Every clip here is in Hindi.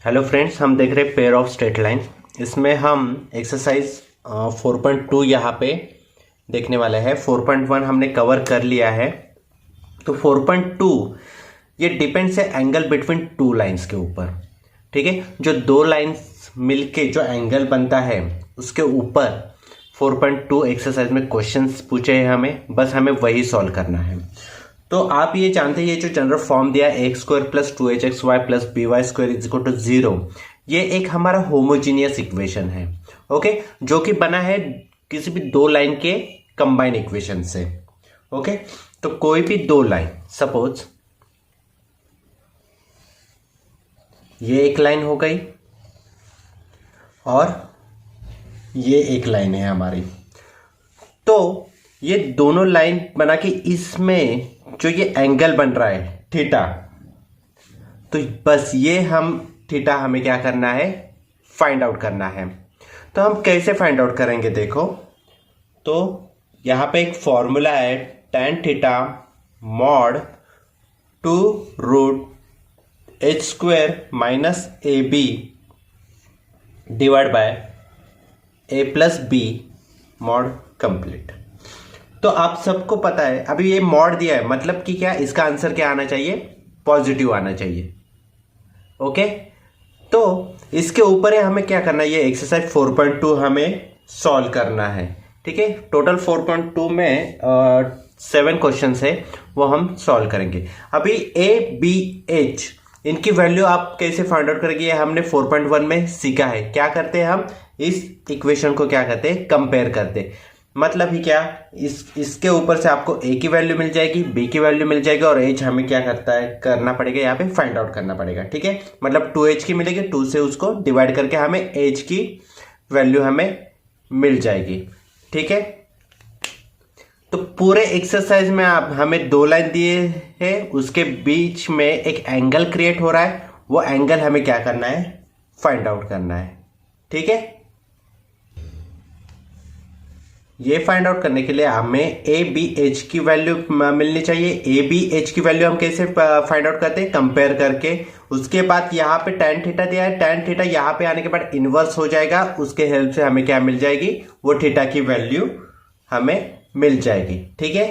हेलो फ्रेंड्स, हम देख रहे हैं पेयर ऑफ स्ट्रेट लाइन। इसमें हम एक्सरसाइज 4.2 यहाँ पे देखने वाले हैं। 4.1 हमने कवर कर लिया है। तो 4.2 ये डिपेंड्स है एंगल बिटवीन टू लाइंस के ऊपर। ठीक है, जो दो लाइंस मिलके जो एंगल बनता है उसके ऊपर 4.2 एक्सरसाइज में क्वेश्चंस पूछे हैं हमें, बस हमें वही सॉल्व करना है। तो आप ये जानते हैं, ये जो जनरल फॉर्म दिया है x square plus 2hxy plus by square is equal to 0, ये एक हमारा होमोजीनियस इक्वेशन है। ओके, जो कि बना है किसी भी दो लाइन के कंबाइन इक्वेशन से। ओके, तो कोई भी दो लाइन, सपोज ये एक लाइन हो गई और ये एक लाइन है हमारी। तो ये दोनों लाइन बना के इसमें जो ये एंगल बन रहा है थीटा, तो बस ये हम थीटा हमें क्या करना है, फाइंड आउट करना है। तो हम कैसे फाइंड आउट करेंगे देखो, तो यहां पे एक फॉर्मूला है tan theta mod 2 root h square minus ab divide by a plus b mod complete. तो आप सबको पता है, अभी ये मॉड दिया है मतलब कि क्या, इसका आंसर क्या आना चाहिए, पॉजिटिव आना चाहिए। ओके, तो इसके ऊपर है हमें क्या करना है, ये एक्सरसाइज 4.2 हमें सॉल्व करना है। ठीक है, टोटल 4.2 में 7 क्वेश्चन है, वो हम सॉल्व करेंगे। अभी ए बी एच इनकी वैल्यू आप कैसे फाइंड आउट करेंगे, ये हमने 4.1 में सीखा है। क्या करते हैं हम, इस इक्वेशन को क्या करते हैं, कंपेयर करते हैं। मतलब ही क्या, इसके ऊपर से आपको ए की वैल्यू मिल जाएगी, बी की वैल्यू मिल जाएगी और एच हमें क्या करना पड़ेगा, यहाँ पे फाइंड आउट करना पड़ेगा। ठीक है, मतलब 2h की मिलेगी, 2 से उसको डिवाइड करके हमें एच की वैल्यू हमें मिल जाएगी। ठीक है, तो पूरे एक्सरसाइज में आप हमें दो लाइन दिए हैं, उसके बीच में एक एंगल क्रिएट हो रहा है, वो एंगल हमें क्या करना है, फाइंड आउट करना है। ठीक है, ये फाइंड आउट करने के लिए हमें ए बी एच की वैल्यू मिलनी चाहिए। ए बी एच की वैल्यू हम कैसे फाइंड आउट करते हैं, कंपेयर करके। उसके बाद यहाँ पे tan थीटा दिया है, tan थीटा यहाँ पे आने के बाद इनवर्स हो जाएगा, उसके हेल्प से हमें क्या मिल जाएगी, वो थीटा की वैल्यू हमें मिल जाएगी। ठीक है,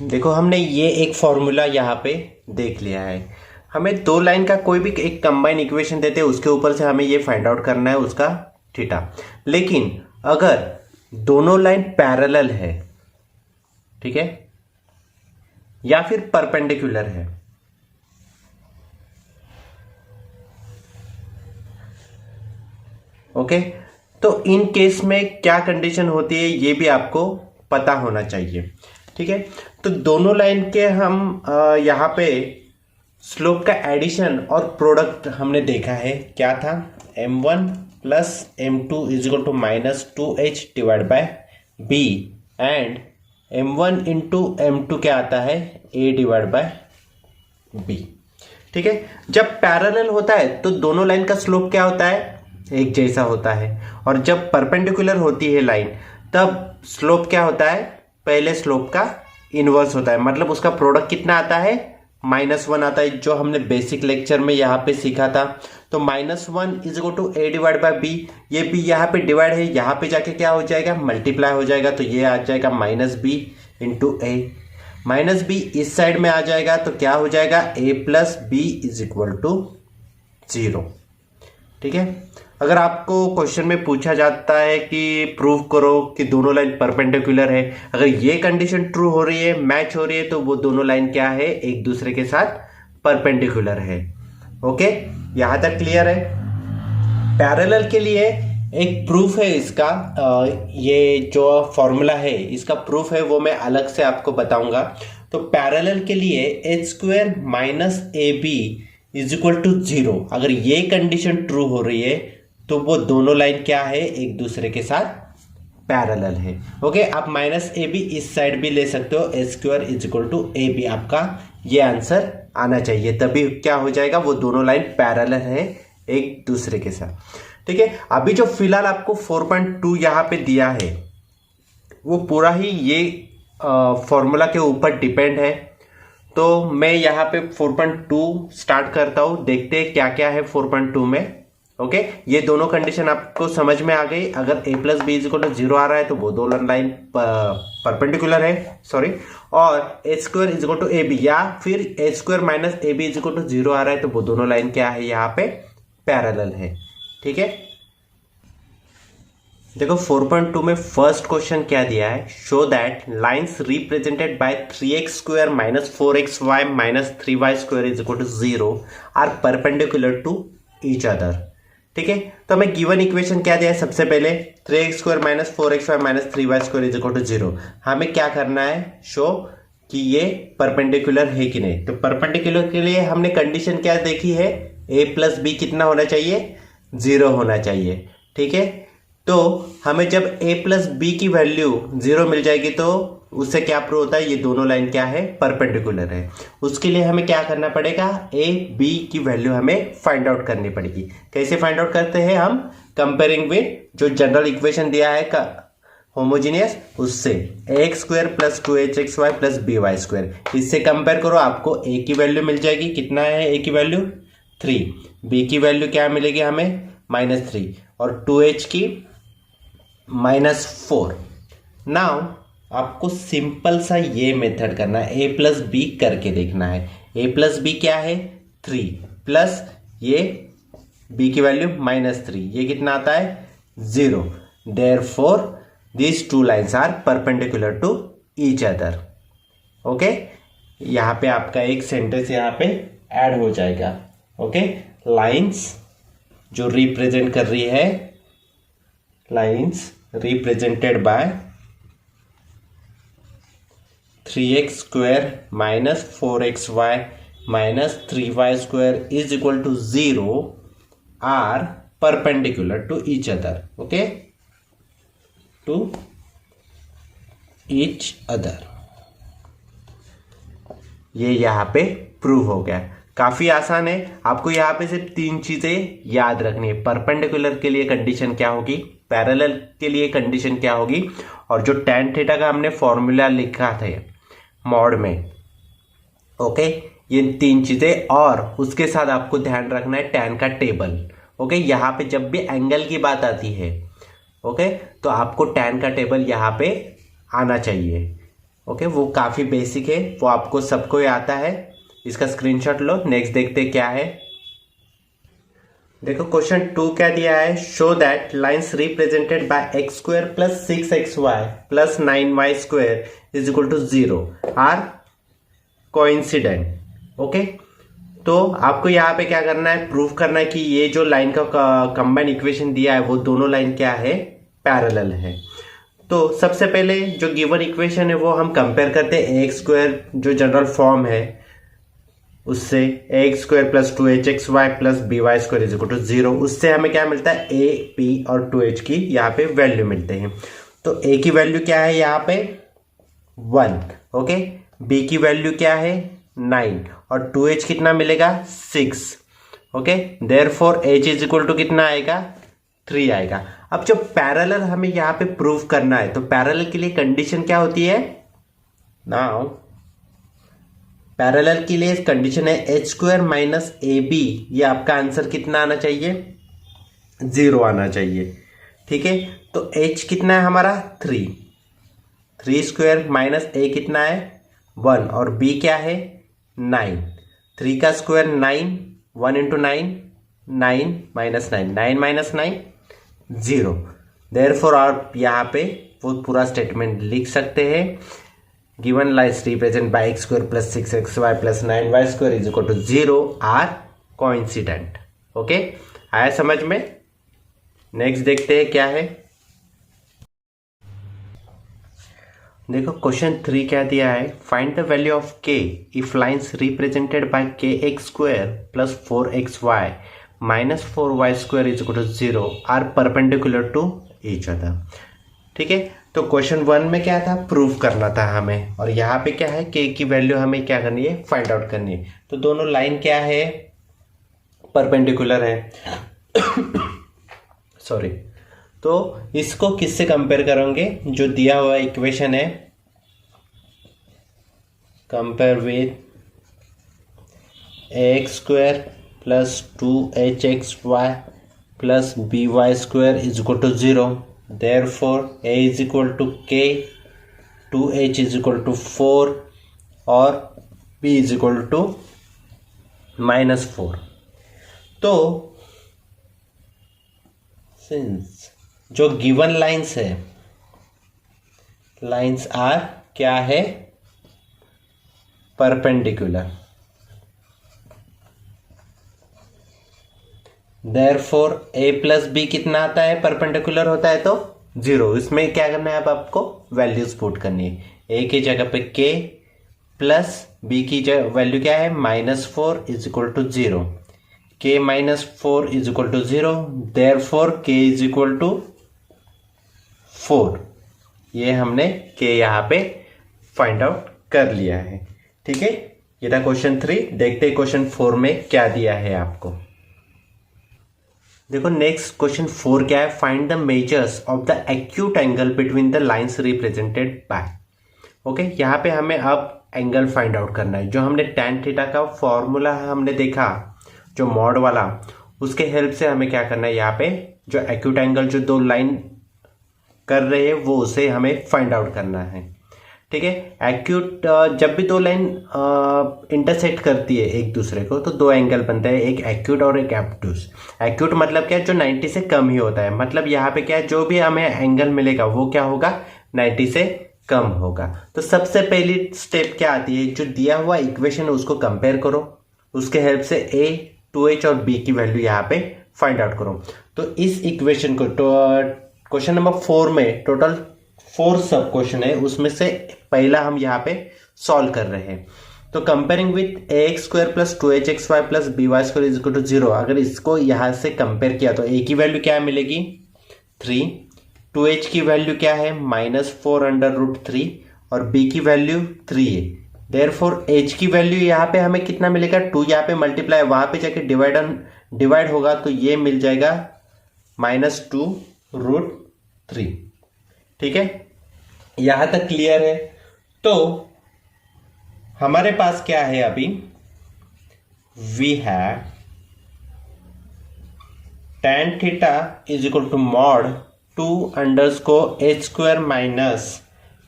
देखो हमने ये एक फॉर्मूला यहाँ पे देख लिया है। हमें दो लाइन का कोई भी एक कंबाइन इक्वेशन देते हैं, उसके ऊपर से हमें ये फाइंड आउट करना है उसका थीटा। लेकिन अगर दोनों लाइन पैरेलल है, ठीक है, या फिर परपेंडिकुलर है, ओके, तो इन केस में क्या कंडीशन होती है ये भी आपको पता होना चाहिए। ठीक है, तो दोनों लाइन के हम यहाँ पे स्लोप का एडिशन और प्रोडक्ट हमने देखा है, क्या था, m1 plus m2 is equal to minus 2h divide by b and m1 into m2 क्या आता है, a डिवाइड बाय b। ठीक है, जब पैरेलल होता है तो दोनों लाइन का स्लोप क्या होता है, एक जैसा होता है, और जब परपेंडिकुलर होती है लाइन तब स्लोप क्या होता है, पहले स्लोप का इनवर्स होता है, मतलब उसका प्रोडक्ट कितना आता है, -1 आता है, जो हमने बेसिक लेक्चर में यहाँ पे सीखा था। तो -1 is equal to a divide by b, ये बी यहाँ पे डिवाइड है, यहाँ पे जाके क्या हो जाएगा, मल्टीप्लाई हो जाएगा, तो ये आ जाएगा -b इंटू ए, -b इस साइड में आ जाएगा तो क्या हो जाएगा, a plus B is equal to 0। ठीक है, अगर आपको क्वेश्चन में पूछा जाता है कि प्रूव करो कि दोनों लाइन परपेंडिकुलर है, अगर ये कंडीशन ट्रू हो रही है, मैच हो रही है, तो वो दोनों लाइन क्या है, एक दूसरे के साथ परपेंडिकुलर है। ओके, यहां तक क्लियर है। पैरेलल के लिए एक प्रूफ है इसका, ये जो फॉर्मूला है इसका प्रूफ है वो मैं अलग से आपको बताऊंगा। तो पैरेलल के लिए h square minus A b is equal to 0, अगर ये कंडीशन ट्रू हो रही है तो वो दोनों लाइन क्या है, एक दूसरे के साथ पैरेलल है। ओके, आप माइनस ए बी इस साइड भी ले सकते हो, h square is equal to a b, आपका ये आंसर आना चाहिए, तभी क्या हो जाएगा, वो दोनों लाइन पैरेलल है एक दूसरे के साथ। ठीक है, अभी जो फिलहाल आपको 4.2 यहाँ पे दिया है वो पूरा ही ये फॉर्मूला के ऊपर डिपेंड है। तो मैं यहाँ पे 4.2 स्टार्ट करता हूँ, देखते हैं क्या क्या है 4.2 में। ओके, ये दोनों कंडीशन आपको समझ में आ गई। अगर a plus B is equal to 0 आ रहा है तो वो दोनों लाइन परपेंडिकुलर है, सॉरी, और h square is equal to a b, या फिर h square minus A b is equal to 0 आ रहा है तो वो दोनों लाइन क्या है, यहाँ पे पैरेलल है। ठीक है, देखो 4.2 में फर्स्ट क्वेश्चन क्या दिया है, show that lines represented by 3x square minus 4xy minus 3y square is equal to 0 are perpendicular to each other. ठीक है, तो हमें गिवन इक्वेशन क्या दिया है, सबसे पहले 3x square minus 4xy minus 3y square is equal to 0, हमें क्या करना है, शो कि ये परपेंडिकुलर है कि नहीं। तो परपेंडिकुलर के लिए हमने कंडीशन क्या देखी है, a प्लस बी कितना होना चाहिए, 0 होना चाहिए। ठीक है, तो हमें जब a प्लस बी की वैल्यू 0 मिल जाएगी तो उससे क्या प्रूव होता है, ये दोनों लाइन क्या है, परपेंडिकुलर है। उसके लिए हमें क्या करना पड़ेगा, a b की वैल्यू हमें फाइंड आउट करनी पड़ेगी। कैसे फाइंड आउट करते हैं हम, कंपेयरिंग विद जो जनरल इक्वेशन दिया है का होमोजीनियस, उससे ax square plus 2hxy plus by square, इससे कंपेयर करो, आपको a की वैल्यू मिल जाएगी, कितना है a की वैल्यू 3, b की वैल्यू क्या मिलेगी हमें -3, और 2h की -4। नाउ आपको सिंपल सा ये मेथड करना है, a प्लस बी करके देखना है। a प्लस बी क्या है, 3 प्लस ये b की वैल्यू -3, ये कितना आता है 0। Therefore these two lines are perpendicular to each other. Okay, यहाँ पे आपका एक सेंटेंस यहाँ पे ऐड हो जाएगा। ओके, लाइन्स जो रिप्रेजेंट कर रही है, lines represented by 3x square minus 4xy minus 3y square is equal to 0 are perpendicular to each other. Okay, to each other, ये यहां पे प्रूव हो गया। काफी आसान है, आपको यहां पे सिर्फ 3 चीजें याद रखनी है। परपेंडिकुलर के लिए कंडीशन क्या होगी, पैरेलल के लिए कंडीशन क्या होगी, और जो tan थीटा का हमने फॉर्मूला लिखा था मॉड में। ओके, ये 3 चीजें, और उसके साथ आपको ध्यान रखना है tan का टेबल। ओके, यहाँ पे जब भी एंगल की बात आती है, ओके, तो आपको tan का टेबल यहाँ पे आना चाहिए। ओके, वो काफी बेसिक है, वो आपको सबको आता है। इसका स्क्रीनशॉट लो। नेक्स्ट देखते क्या है, देखो क्वेश्चन 2 क्या दिया है, show that lines represented by x square plus 6xy plus 9y square is equal to 0 are coincident. Okay, तो आपको यहाँ पे क्या करना है, प्रूफ करना है कि ये जो लाइन का कंबाइन इक्वेशन दिया है वो दोनों लाइन क्या है, पैरेलल है। तो सबसे पहले जो गिवन इक्वेशन है वो हम कंपेयर करते हैं एक्स स्क्वायर जो जनरल फॉर्म है उससे, x square plus 2hxy plus by square is equal to 0। उससे हमें क्या मिलता है, a p और 2h की यहाँ पे वैल्यू मिलते हैं। तो a की वैल्यू क्या है यहाँ पे 1, ओके, b की वैल्यू क्या है 9 और 2h कितना मिलेगा 6, okay. Therefore h is equal to कितना आएगा 3 आएगा। अब जो पैरेलल हमें यहाँ पे प्रूव करना है, तो पैरेलल के लिए कंडीशन क्या होती है, नाउ पैरेलल के लिए कंडीशन है एच स्क्वायर माइनस ए बी, ये आपका आंसर कितना आना चाहिए 0 आना चाहिए, ठीक है। तो h कितना है हमारा 3 स्क्वायर माइनस a कितना है 1 और b क्या है 9, 3 का square 9, 1 into 9 9 minus 9 9 minus 9 0। Therefore आप यहाँ पे वो पूरा स्टेटमेंट लिख सकते हैं, गिवन लाइन्स रिप्रेजेंट बाय x square plus 6xy plus 9y square is equal to 0 are coincident. Okay, आया समझ में। नेक्स्ट देखते हैं क्या है। देखो क्वेश्चन 3 क्या दिया है, find the value of k if lines represented by kx square plus 4xy minus 4y square is equal to 0 are perpendicular to each other. ठीक है, तो क्वेश्चन 1 में क्या था, प्रूफ करना था हमें, और यहाँ पे क्या है k की वैल्यू हमें क्या करनी है, फाइंड आउट करनी है। तो दोनों लाइन क्या है, परपेंडिकुलर है सॉरी। तो इसको किससे कंपेयर करोगे, जो दिया हुआ इक्वेशन है, compare with x square plus 2hxy plus by square is equal to 0। Therefore a is equal to k, 2h is equal to 4 और b is equal to -4। तो सिंस जो गिवन लाइंस है, लाइंस आर क्या है, perpendicular, Therefore a plus b कितना आता है, परपेंडिकुलर होता है तो 0। इसमें क्या करना है, अब आपको वैल्यूज पुट करनी है। a की जगह पे k प्लस b की वैल्यू क्या है -4 is equal to 0, k -4 is equal to 0। Therefore k is equal to 4। ये हमने k यहाँ पे फाइंड आउट कर लिया है। ठीक है, ये था क्वेश्चन 3। देखते हैं क्वेश्चन 4 में क्या दिया है आपको। देखो नेक्स्ट क्वेश्चन 4 क्या है, find the measures of the acute angle between the lines represented bye. Okay, यहाँ पे हमें अब एंगल फाइंड आउट करना है। जो हमने tan थीटा का फॉर्मूला हमने देखा, जो मॉड वाला, उसके हेल्प से हमें क्या करना है, यहाँ पे जो एक्यूट एंगल जो दो लाइन कर रहे हैं वो उसे हमें फाइंड आउट करना है। ठीक है, एक्यूट जब भी दो लाइन इंटरसेक्ट करती है एक दूसरे को, तो दो एंगल बनता है, एक एक्यूट और एक एब्टूस। एक्यूट मतलब क्या है, जो 90 से कम ही होता है, मतलब यहाँ पे क्या है, जो भी हमें एंगल मिलेगा वो क्या होगा, 90 से कम होगा। तो सबसे पहली स्टेप क्या आती है, जो दिया हुआ इक्वेशन है उसको कंपेयर करो, उसके हेल्प से a, 2h और b की वैल्यू यहाँ पे फाइंड आउट करो। तो इस इक्वेशन को क्वेश्चन नंबर 4 में टोटल 4 सब क्वेश्चन है, उसमें से पहला हम यहाँ पे सॉल्व कर रहे हैं। तो comparing with x square plus 2hxy plus by square is equal to 0, अगर इसको यहाँ से कंपेयर किया तो a की वैल्यू क्या मिलेगी 3, 2h की वैल्यू क्या है -4√3 और b की वैल्यू 3 है। देयरफॉर h की वैल्यू यहाँ पे हमें कितना मिलेगा 2, यहाँ पे मल्टीप्लाई, वहां पे जाके डिवाइड होगा तो ये मिल जाएगा -2√3। ठीक है, यहां तक क्लियर है। तो हमारे पास क्या है अभी, we have tan theta is equal to mod 2_h square minus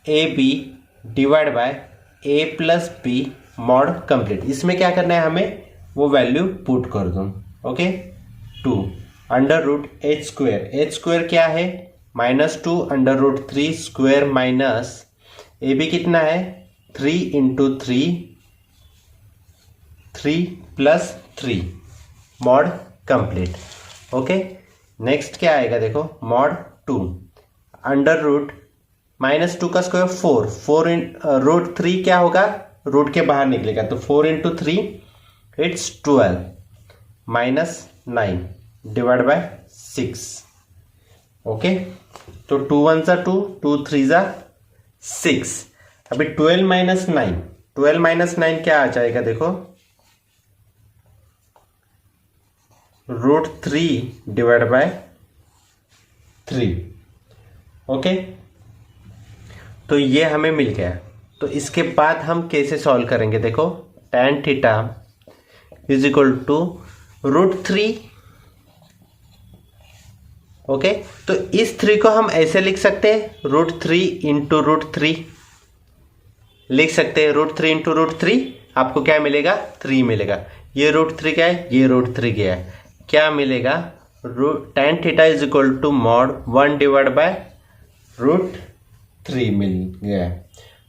ab divide by a plus b mod complete. इसमें क्या करना है, हमें वो वैल्यू पुट कर दो। Okay, 2√h square, h square क्या है -2√3 स्क्वायर माइनस ए बी कितना है 3 × 3 3+3 मॉड कंप्लीट। ओके, नेक्स्ट क्या आएगा देखो, मॉड 2 अंडर रूट -2 का स्क्वायर 4 इन रूट 3 क्या होगा, रूट के बाहर निकलेगा तो 4 × 3 इट्स 12 -9 डिवाइड बाय 6। ओके, तो 2 1 सा 2, 2 3 सा 6। अभी 12 - 9 क्या आ जाएगा देखो, √3 डिवाइड बाय 3। ओके, तो ये हमें मिल गया। तो इसके बाद हम कैसे सॉल्व करेंगे देखो, tan theta is equal to √3। Okay, तो इस 3 को हम ऐसे लिख सकते हैं, √3 × √3 लिख सकते हैं। √3 × √3 आपको क्या मिलेगा, 3 मिलेगा। ये √3 क्या है, ये √3 क्या है, क्या मिलेगा, tan theta is equal to mod 1 divide by √3 मिल गया।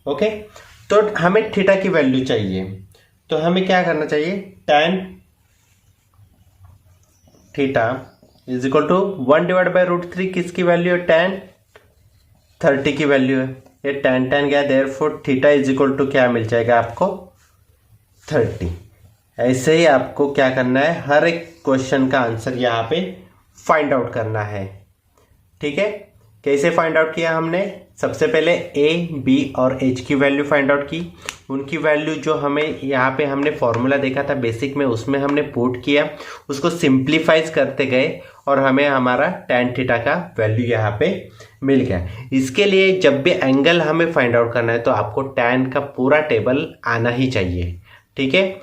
ओके, तो हमें थीटा की वैल्यू चाहिए, तो हमें क्या करना चाहिए, tan theta is equal to 1 divide by √3 किसकी वैल्यू है, tan 30 की वैल्यू है। ये tan गया, therefore theta is equal to क्या मिल जाएगा आपको, 30। ऐसे ही आपको क्या करना है, हर एक क्वेश्चन का आंसर यहाँ पे फाइंड आउट करना है। ठीक है, कैसे फाइंड आउट किया हमने, सबसे पहले ए, बी और एच की वैल्यू फाइंड आउट की। उनकी वैल्यू जो हमें यहाँ पे हमने फॉर्मूला देखा था बेसिक में, उसमें हमने पुट किया, उसको सिंप्लीफाइज करते गए और हमें हमारा tan थीटा का वैल्यू यहाँ पे मिल गया। इसके लिए जब भी एंगल हमें फाइंड आउट करना है तो आपको tan का पूरा टेबल आना ही चाहिए। ठीक है,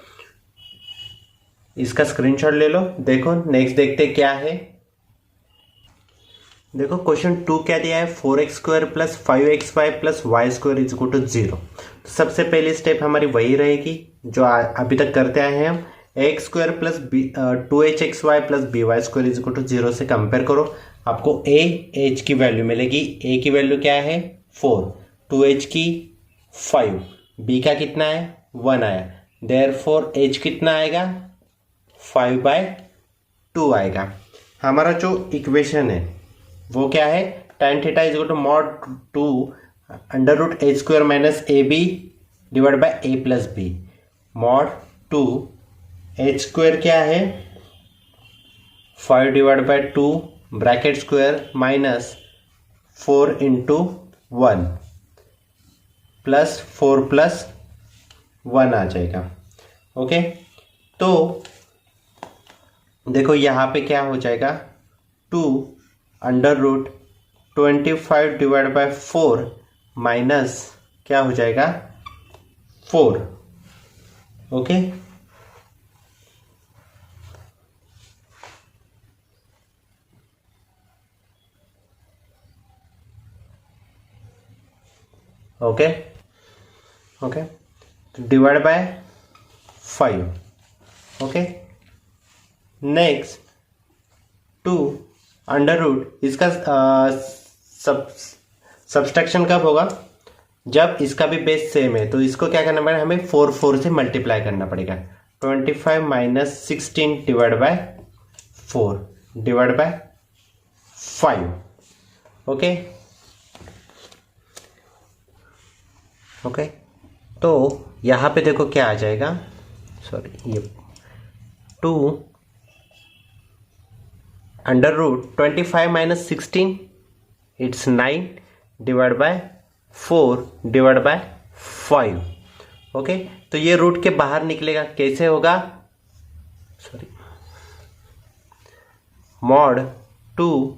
इसका स्क्रीनशॉट ले लो। देखो नेक्स्ट देखते क्या है, देखो क्वेश्चन 2 क्या दिया है, 4x² + 5xy + y² is equal to 0। तो सबसे पहली स्टेप हमारी वही रहेगी जो अभी तक करते आए हैं हम, x² + 2hxy + by² is equal to 0 से कंपेयर करो, आपको h की वैल्यू मिलेगी। a की वैल्यू क्या है 4, 2h की 5, b का कितना है 1 आया, देयरफॉर h कितना आएगा 5/2 आएगा। हमारा जो इक्वेशन है वो क्या है, tan theta is equal to mod 2 under root h² - ab divide by a + b। Mod 2 h² क्या है 5 डिवाइड बाय 2 ब्रैकेट स्क्वायर -4 × 1 +4 + 1 आ जाएगा। ओके, तो देखो यहाँ पे क्या हो जाएगा, 2 under root 25 divide by 4 minus क्या हो जाएगा 4। Okay, okay okay, divide by 5। Okay, next 2 under root, इसका सब्सट्रैक्शन कब होगा, जब इसका भी बेस सेम है। तो इसको क्या करना पड़ेगा, हमें 4 से मल्टीप्लाई करना पड़ेगा। 25 - 16 divide by 4 divide by 5। Okay okay, तो यहाँ पे देखो क्या आ जाएगा, सॉरी ये 2 under root 25 - 16 it's 9 divide by 4 divide by 5। Okay, तो ये रूट के बाहर निकलेगा, कैसे होगा, सॉरी मॉड 2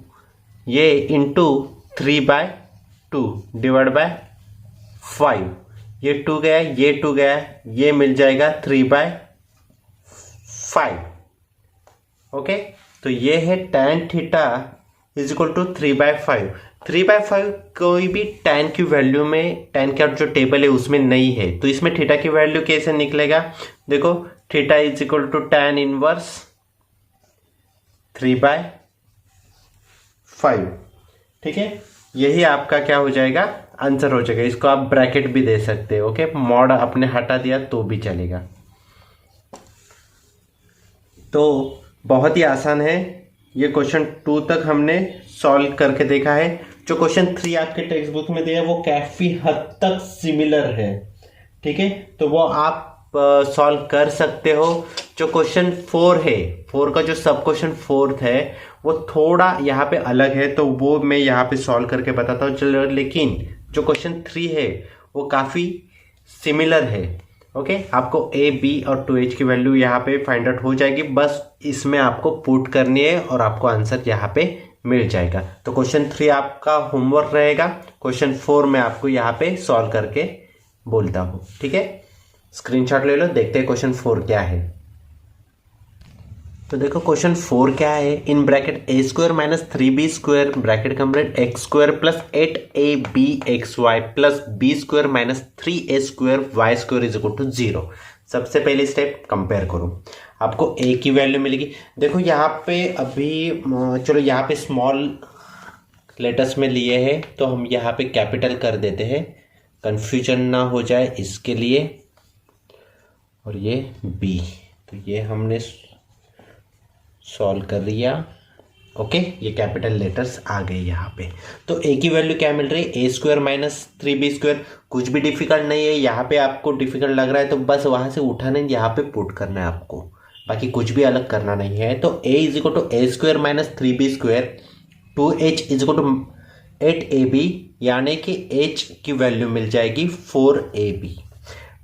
ये इंटू 3/2 डिवाइड बाय 5। ये 2 गया, ये 2 गया, ये मिल जाएगा 3/5। ओके, तो ये है tan theta is equal to 3/5। 3/5 कोई भी tan की वैल्यू में, tan का जो टेबल है उसमें नहीं है, तो इसमें थीटा की वैल्यू कैसे निकलेगा, देखो theta is equal to tan inverse 3/5। ठीक है, यही आपका क्या हो जाएगा, आंसर हो जाएगा। इसको आप ब्रैकेट भी दे सकते हो। ओके, मॉड आपने हटा दिया तो भी चलेगा। तो बहुत ही आसान है, ये क्वेश्चन 2 तक हमने सॉल्व करके देखा है। जो क्वेश्चन 3 आपके टेक्स्ट बुक में दिया है वो काफ़ी हद तक सिमिलर है, ठीक है, तो वो आप सॉल्व कर सकते हो। जो क्वेश्चन 4 है, 4 का जो सब क्वेश्चन 4th है वो थोड़ा यहाँ पे अलग है, तो वो मैं यहाँ पे सॉल्व करके बताता हूँ। चलो, लेकिन जो क्वेश्चन 3 है वो काफ़ी सिमिलर है। ओके, आपको ए, बी और 2h की वैल्यू यहाँ पे फाइंड आउट हो जाएगी, बस इसमें आपको पुट करनी है और आपको आंसर यहाँ पे मिल जाएगा। तो क्वेश्चन 3 आपका होमवर्क रहेगा, क्वेश्चन 4 मैं आपको यहाँ पे सॉल्व करके बोलता हूँ, ठीक है। स्क्रीनशॉट ले लो, देखते हैं क्वेश्चन 4 क्या है। तो देखो क्वेश्चन 4 क्या है। In bracket a square minus 3b square bracket complete x square plus 8ab xy plus b square minus 3a square y square is equal to 0। सबसे पहले स्टेप कंपेयर करो, आपको a की वैल्यू मिलेगी। देखो यहाँ पे अभी चलो यहाँ पे स्मॉल लेटर्स में लिए हैं तो हम यहाँ पे कैपिटल कर देते हैं, कंफ्यूजन ना हो जाए इसके लिए। और ये b, तो ये हमने सॉल्व कर लिया। ओके, ये कैपिटल लेटर्स आ गए यहाँ पे। तो a की वैल्यू क्या मिल रही है, A square minus 3b square. कुछ भी डिफिकल्ट नहीं है, यहाँ पे आपको डिफिकल्ट लग रहा है तो बस वहाँ से उठाना है, यहाँ पे पुट करना है आपको, बाकी कुछ भी अलग करना नहीं है। तो a is equal to a square minus 3b square, 2h is equal to 8ab, यानी कि h की वैल्यू मिल जाएगी 4ab।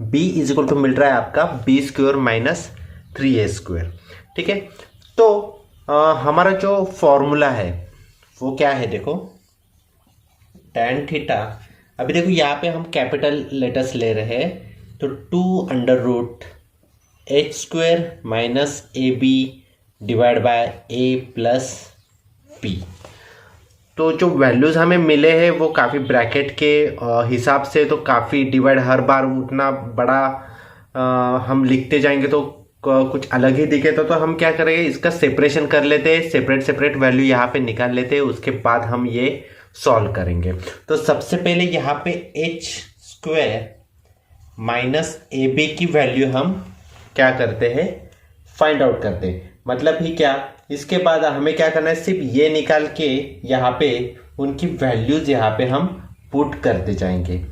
b is equal to मिल रहा है आपका b square minus 3a square, ठीक है। तो हमारा जो फॉर्मूला है वो क्या है, देखो tan थीटा। अभी देखो यहाँ पे हम कैपिटल लेटर्स ले रहे हैं, तो 2 under root h square minus A B divide by A plus p. तो जो वैल्यूज़ हमें मिले हैं वो काफ़ी ब्रैकेट के हिसाब से, तो काफ़ी डिवाइड हर बार उतना बड़ा हम लिखते जाएंगे तो कुछ अलग ही दिखे, तो हम क्या करेंगे, इसका सेपरेशन कर लेते हैं, सेपरेट वैल्यू यहाँ पे निकाल लेते हैं, उसके बाद हम ये सॉल्व करेंगे। तो सबसे पहले यहाँ पे एच स्क्वायर माइनस ए बी की वैल्यू हम क्या करते हैं, फाइंड आउट करते हैं। मतलब ही क्या, इसके बाद हमें क्या करना है, सिर्फ ये निकाल के यहाँ पे उनकी वैल्यूज यहाँ पे हम पुट करते जाएंगे,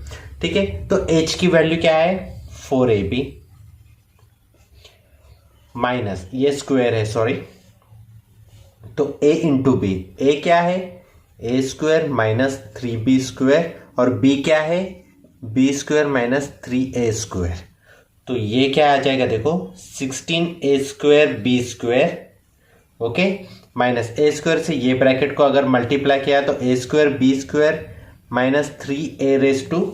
ठीक है। तो एच की वैल्यू क्या है, 4ab माइनस ये स्क्वायर है, सॉरी, तो a इंटू बी। ए क्या है, A square minus 3b square, और b क्या है, b square minus 3a square. तो ये क्या आ जाएगा, देखो 16a square b square, okay, minus a square से ये ब्रैकेट को अगर मल्टीप्लाई किया तो a square b square minus 3a raise to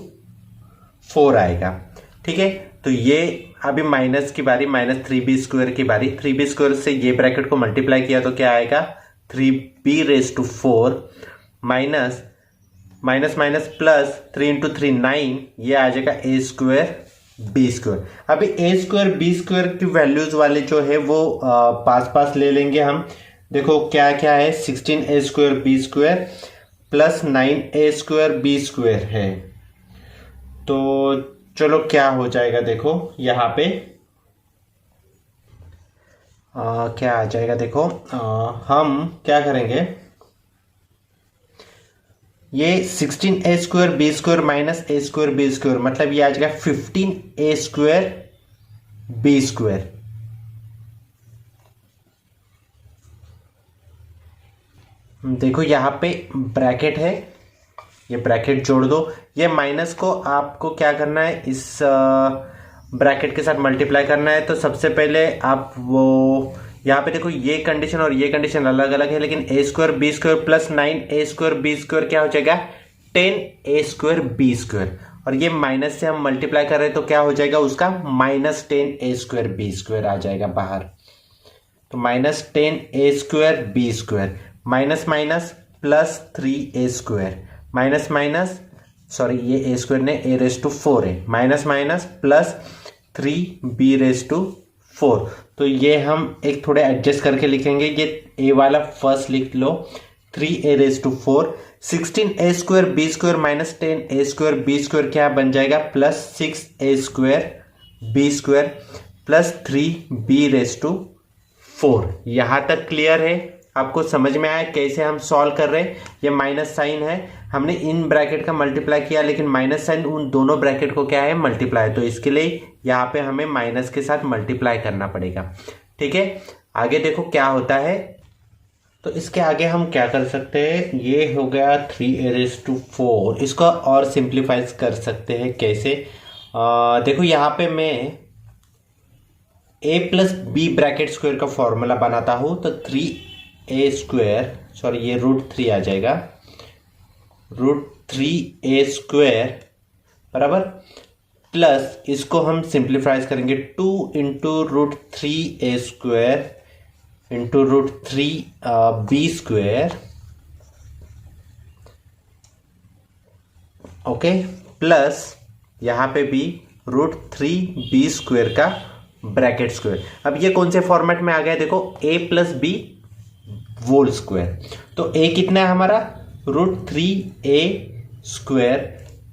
4 आएगा, ठीक है। तो ये अभी माइनस की बारी, माइनस 3b स्क्वायर की बारी। 3b स्क्वायर से ये ब्रैकेट को मल्टीप्लाई किया तो क्या आएगा, 3b raise to 4 minus minus minus plus 3 into 3 9, ये आ जाएगा a स्क्वायर b स्क्वायर। अभी a स्क्वायर b स्क्वायर की वैल्यूज वाले जो है वो पास ले लेंगे हम। देखो क्या क्या है, 16a square b square plus 9a square b square है। तो चलो क्या हो जाएगा, देखो यहाँ पे क्या आ जाएगा, देखो हम क्या करेंगे, ये 16a square b square minus a square b square, मतलब ये आ जाएगा 15a स्क्वायर b स्क्वायर। देखो यहाँ पे ब्रैकेट है, ये ब्रैकेट जोड़ दो। ये माइनस को आपको क्या करना है, इस ब्रैकेट के साथ मल्टीप्लाई करना है। तो सबसे पहले आप वो यहाँ पे देखो, ये कंडीशन और ये कंडीशन अलग अलग है, लेकिन a square b square plus 9a square b square क्या हो जाएगा, 10a स्क्वायर b स्क्वायर। और ये माइनस से हम मल्टीप्लाई कर रहे हैं तो क्या हो जाएगा, उसका minus 10a square b square आ जाएगा बाहर। तो minus 10a square b square minus minus plus 3a square minus minus, sorry ये a स्क्वायर ने a रेज टू 4 है, minus minus plus 3b raise to 4। तो ये हम एक थोड़े एडजस्ट करके लिखेंगे, ये a वाला फर्स्ट लिख लो, 3a raise to 4, 16a square b square minus 10a square b square क्या बन जाएगा, plus 6a square b square plus 3b raise to 4। यहाँ तक क्लियर है? आपको समझ में आया कैसे हम सॉल्व कर रहे हैं? ये माइनस साइन है, हमने इन ब्रैकेट का मल्टीप्लाई किया, लेकिन माइनस साइन उन दोनों ब्रैकेट को क्या है, मल्टीप्लाई, तो इसके लिए यहाँ पे हमें माइनस के साथ मल्टीप्लाई करना पड़ेगा। ठीक है, आगे देखो क्या होता है। तो इसके आगे हम क्या कर सकते हैं, ये हो गया 3a⁴। इसको और सिंप्लीफाइज कर सकते हैं कैसे? देखो यहाँ पे मैं a plus B bracket square का फॉर्मूला बनाता हूँ, तो 3a², सॉरी ये √3 आ जाएगा, √3a² बराबर, प्लस इसको हम सिंप्लीफाइज करेंगे 2 into √3a² into √3b², okay, plus यहाँ पे भी √3b² का ब्रैकेट स्क्वायर। अब ये कौन से फॉर्मेट में आ गया, देखो a plus b whole square. तो a कितना है हमारा, √3a²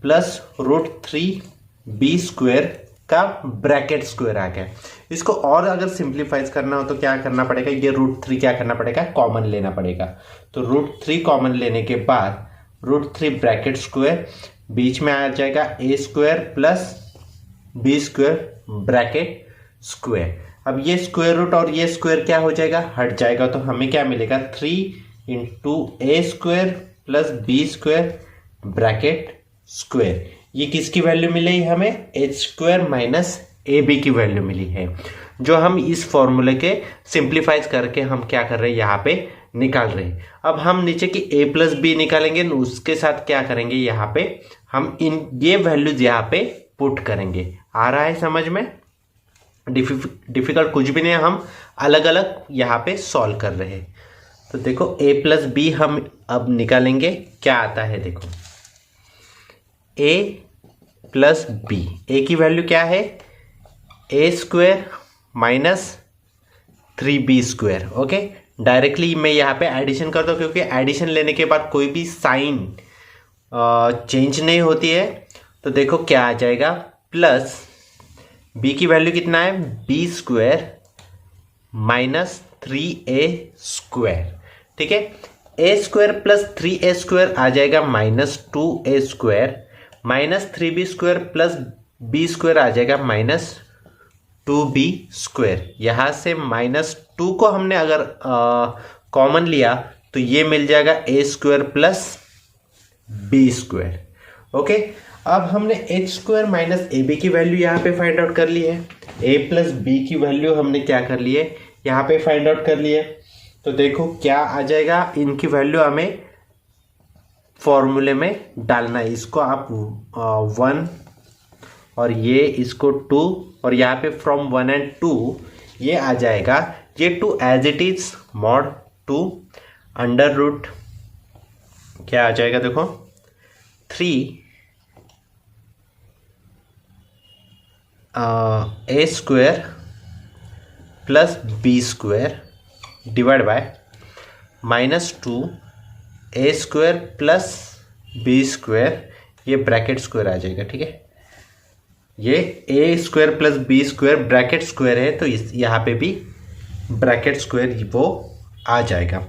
प्लस √3b² का ब्रैकेट स्क्वायर आ गया। इसको और अगर सिंप्लीफाइज करना हो तो क्या करना पड़ेगा, ये √3 क्या करना पड़ेगा, कॉमन लेना पड़ेगा। तो √3 कॉमन लेने के बाद √3 ब्रैकेट स्क्वायर, बीच में आ जाएगा a² plus b² bracket square. अब ये स्क्वायर रूट और ये स्क्वायर क्या हो जाएगा, हट जाएगा, तो हमें क्या मिलेगा, 3 into a² plus b² bracket square. ये किसकी वैल्यू मिली हमें, h² माइनस ab की वैल्यू मिली है, जो हम इस फॉर्मूले के सिंप्लीफाइज करके हम क्या कर रहे हैं, यहाँ पे निकाल रहे हैं। अब हम नीचे की a प्लस बी निकालेंगे, उसके साथ क्या करेंगे, यहाँ पे हम ये वैल्यूज यहाँ पे पुट करेंगे। आ रहा है समझ में? डिफिकल्ट कुछ भी नहीं है, हम अलग अलग यहाँ पे सॉल्व कर रहे हैं। तो देखो a प्लस बी हम अब निकालेंगे, क्या आता है देखो, a प्लस बी, a की वैल्यू क्या है, a² minus 3b²। Okay, directly मैं यहाँ पे एडिशन करता हूँ, क्योंकि एडिशन लेने के बाद कोई भी साइन चेंज नहीं होती है। तो देखो क्या आ जाएगा, प्लस b की वैल्यू कितना है, b² माइनस 3a²। ठीक है, a² प्लस 3a² आ जाएगा -2a², minus 3b² plus b² आ जाएगा -2b²। यहाँ से -2 को हमने अगर कॉमन लिया तो ये मिल जाएगा a² प्लस b²। ओके, अब हमने h² माइनस ab की वैल्यू यहाँ पे फाइंड आउट कर ली है, a प्लस b की वैल्यू हमने क्या कर ली है, यहाँ पे फाइंड आउट कर ली है। तो देखो क्या आ जाएगा, इनकी वैल्यू हमें फॉर्मूले में डालना है। इसको आप 1 और ये इसको 2, और यहाँ पे फ्रॉम 1 and 2 ये आ जाएगा, ये 2 as it is mod 2 under root क्या आ जाएगा, देखो 3 a² plus b² divide by -2 a² plus b², ये ब्रैकेट स्क्वायर आ जाएगा। ठीक है, ये a² plus b² bracket square है, तो यहाँ पे भी ब्रैकेट स्क्वायर वो आ जाएगा।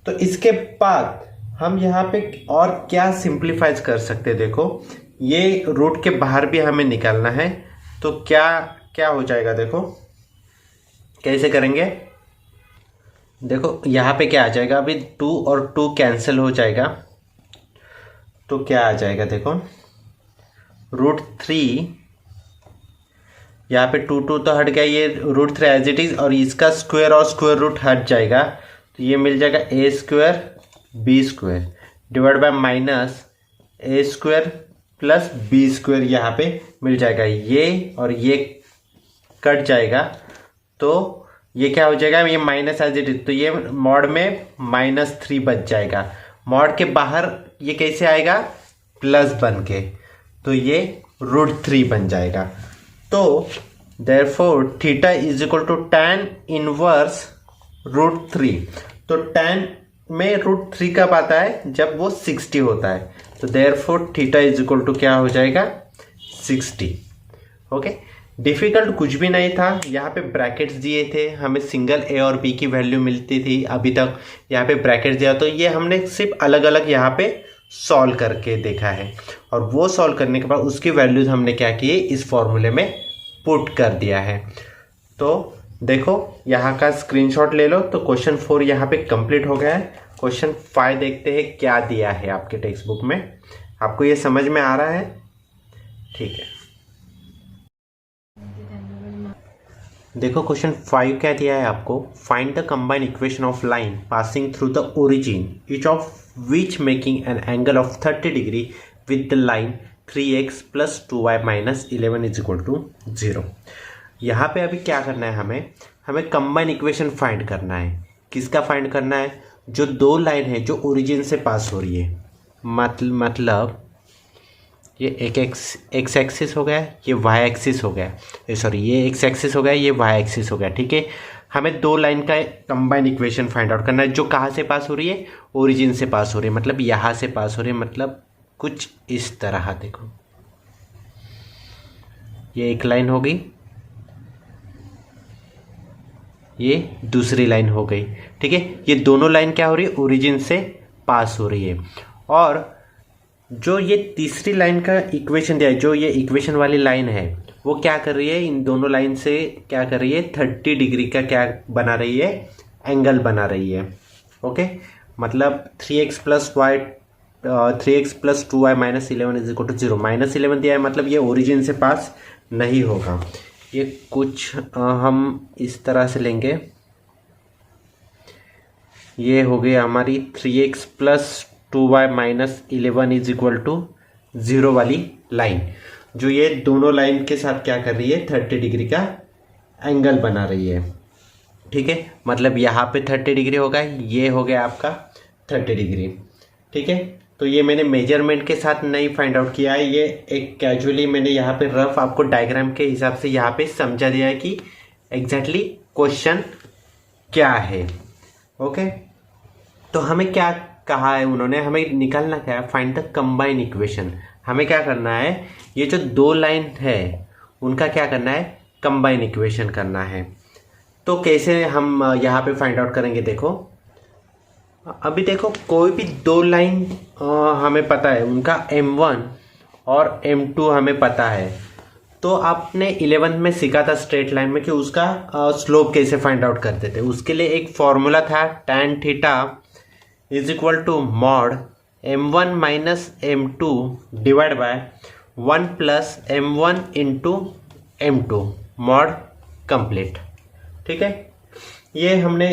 तो इसके बाद हम यहाँ पे और क्या सिंप्लीफाइज कर सकते हैं, देखो ये रूट के बाहर भी हमें निकालना है, तो क्या क्या हो जाएगा, देखो कैसे करेंगे। देखो यहाँ पे क्या आ जाएगा, अभी 2 और 2 कैंसिल हो जाएगा, तो क्या आ जाएगा, देखो √3, यहाँ पे 2 तो हट गया, ये √3 एज इट इज, और इसका स्क्वायर और स्क्वायर रूट हट जाएगा, तो ये मिल जाएगा a² b² divide by minus a² plus b² यहाँ पे मिल जाएगा, ये और ये कट जाएगा, तो ये क्या हो जाएगा, ये माइनस एज इट इज, तो ये मॉड में -3 बच जाएगा। मॉड के बाहर ये कैसे आएगा, प्लस बन के, तो ये √3 बन जाएगा। तो therefore theta is equal to tan inverse √3। तो tan में √3 कब आता है, जब वो 60 होता है, तो therefore theta is equal to क्या हो जाएगा, 60। ओके, डिफ़िकल्ट कुछ भी नहीं था। यहाँ पे ब्रैकेट्स दिए थे, हमें सिंगल ए और बी की वैल्यू मिलती थी अभी तक। यहाँ पे ब्रैकेट्स दिया, तो ये हमने सिर्फ अलग अलग यहाँ पे सॉल्व करके देखा है, और वो सॉल्व करने के बाद उसकी वैल्यूज़ हमने क्या किए, इस फॉर्मूले में पुट कर दिया है। तो देखो यहाँ का स्क्रीनशॉट ले लो। तो क्वेश्चन 4 यहाँ पे कंप्लीट हो गया है। क्वेश्चन 5 देखते हैं क्या दिया है आपके टेक्स्ट बुक में। आपको ये समझ में आ रहा है? ठीक है, देखो क्वेश्चन 5 क्या दिया है आपको। Find the combined equation of line passing through the origin each of which making an angle of 30 degree with the line 3x + 2y - 11 = 0। यहाँ पे अभी क्या करना है, हमें कंबाइंड इक्वेशन फाइंड करना है। किसका फाइंड करना है? जो दो लाइन है जो ओरिजिन से पास हो रही है, मतलब ये एक एक्स एक्सिस हो गया, ये वाई एक्सिस हो गया, सॉरी ये एक्स एक्सिस हो गया, ये वाई एक्सिस हो गया। ठीक है, हमें दो लाइन का कंबाइंड इक्वेशन फाइंड आउट करना है जो कहाँ से पास हो रही है, ओरिजिन से पास हो रही है, मतलब यहाँ से पास हो रही है, मतलब कुछ इस तरह। देखो ये एक लाइन हो गई, ये दूसरी लाइन हो गई। ठीक है, ये दोनों लाइन क्या हो रही है, ओरिजिन से पास हो रही है। और जो ये तीसरी लाइन का इक्वेशन दिया है, जो ये इक्वेशन वाली लाइन है, वो क्या कर रही है, इन दोनों लाइन से क्या कर रही है, 30 डिग्री का क्या बना रही है, एंगल बना रही है। ओके, मतलब 3x + 2y - 11 = 0। -11 दिया है, मतलब ये ओरिजिन से पास नहीं होगा। ये कुछ हम इस तरह से लेंगे, ये हो गई हमारी 3x + 2y - 11 = 0 वाली लाइन, जो ये दोनों लाइन के साथ क्या कर रही है, 30 डिग्री का एंगल बना रही है। ठीक है, मतलब यहाँ पे 30 डिग्री होगा, ये हो गया आपका 30 डिग्री। ठीक है, तो ये मैंने मेजरमेंट के साथ नहीं फाइंड आउट किया है, ये एक कैजुअली मैंने यहाँ पे रफ आपको डायग्राम के हिसाब से यहाँ पे समझा दिया है कि एग्जैक्टली क्वेश्चन क्या है। ओके, तो हमें क्या कहा है उन्होंने, हमें निकालना क्या है, फाइंड द कंबाइंड इक्वेशन। हमें क्या करना है, ये जो दो लाइन है उनका क्या करना है, कंबाइंड इक्वेशन करना है। तो कैसे हम यहाँ पे फाइंड आउट करेंगे, देखो अभी देखो कोई भी दो लाइन हमें पता है, उनका m1 और m2 हमें पता है। तो आपने 11th में सीखा था स्ट्रेट लाइन में कि उसका स्लोप कैसे फाइंड आउट करते थे। उसके लिए एक फॉर्मूला था tan θ = mod m1 - m2 divide by 1 + m1 × m2 mod complete. ठीक है, ये हमने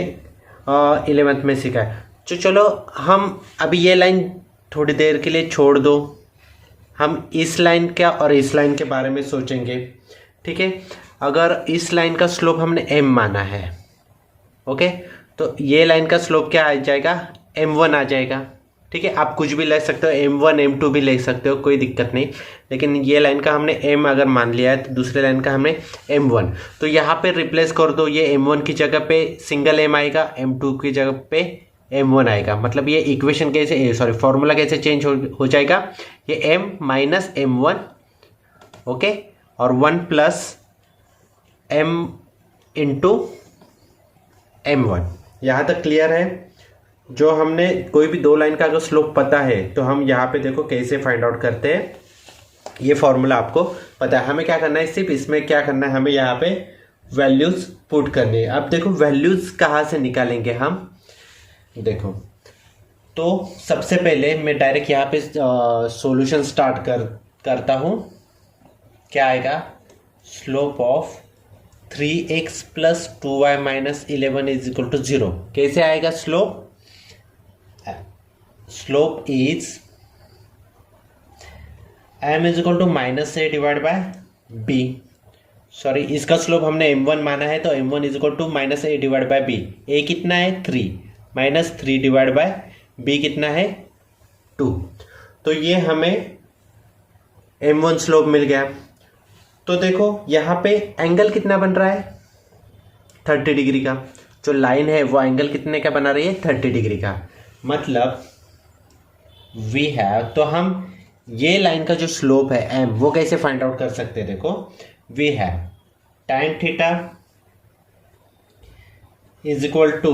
11th में सीखा है। तो चलो हम अभी ये लाइन थोड़ी देर के लिए छोड़ दो, हम इस लाइन का और इस लाइन के बारे में सोचेंगे। ठीक है, अगर इस लाइन का स्लोप हमने m माना है, ओके, तो ये लाइन का स्लोप क्या आ जाएगा, m1 आ जाएगा। ठीक है, आप कुछ भी ले सकते हो, m1 m2 भी ले सकते हो, कोई दिक्कत नहीं। लेकिन ये लाइन का हमने m अगर मान लिया है, तो दूसरे लाइन का हमने m1, तो यहाँ पे रिप्लेस कर दो। ये m1 की जगह पे सिंगल m आएगा, m2 की जगह पे m1 आएगा। मतलब ये इक्वेशन कैसे, सॉरी फॉर्मूला कैसे चेंज हो जाएगा, ये m - m1, ओके, और 1 + m × m1। यहाँ तक क्लियर है? जो हमने कोई भी दो लाइन का अगर स्लोप पता है, तो हम यहाँ पे देखो कैसे फाइंड आउट करते हैं। ये फॉर्मूला आपको पता है, हमें क्या करना है, सिर्फ इसमें क्या करना है, हमें यहाँ पे वैल्यूज पुट करनी है। अब देखो वैल्यूज कहाँ से निकालेंगे हम, देखो तो सबसे पहले मैं डायरेक्ट यहाँ पे सॉल्यूशन स्टार्ट करता हूँ। क्या आएगा, स्लोप ऑफ 3x + 2y - 11 = 0। कैसे आएगा slope, slope is m = -a divide by b। Sorry, इसका स्लोप हमने m1 माना है, तो m1 = -a divide by b। a कितना है, 3 - 3 डिवाइड बाय b कितना है, 2। तो ये हमें m1 स्लोप मिल गया। तो देखो यहाँ पे एंगल कितना बन रहा है, 30 डिग्री का। जो लाइन है वो एंगल कितने का बना रही है, 30 डिग्री का। मतलब वी हैव, तो हम ये लाइन का जो स्लोप है m, वो कैसे फाइंड आउट कर सकते हैं, देखो we have tan theta is equal to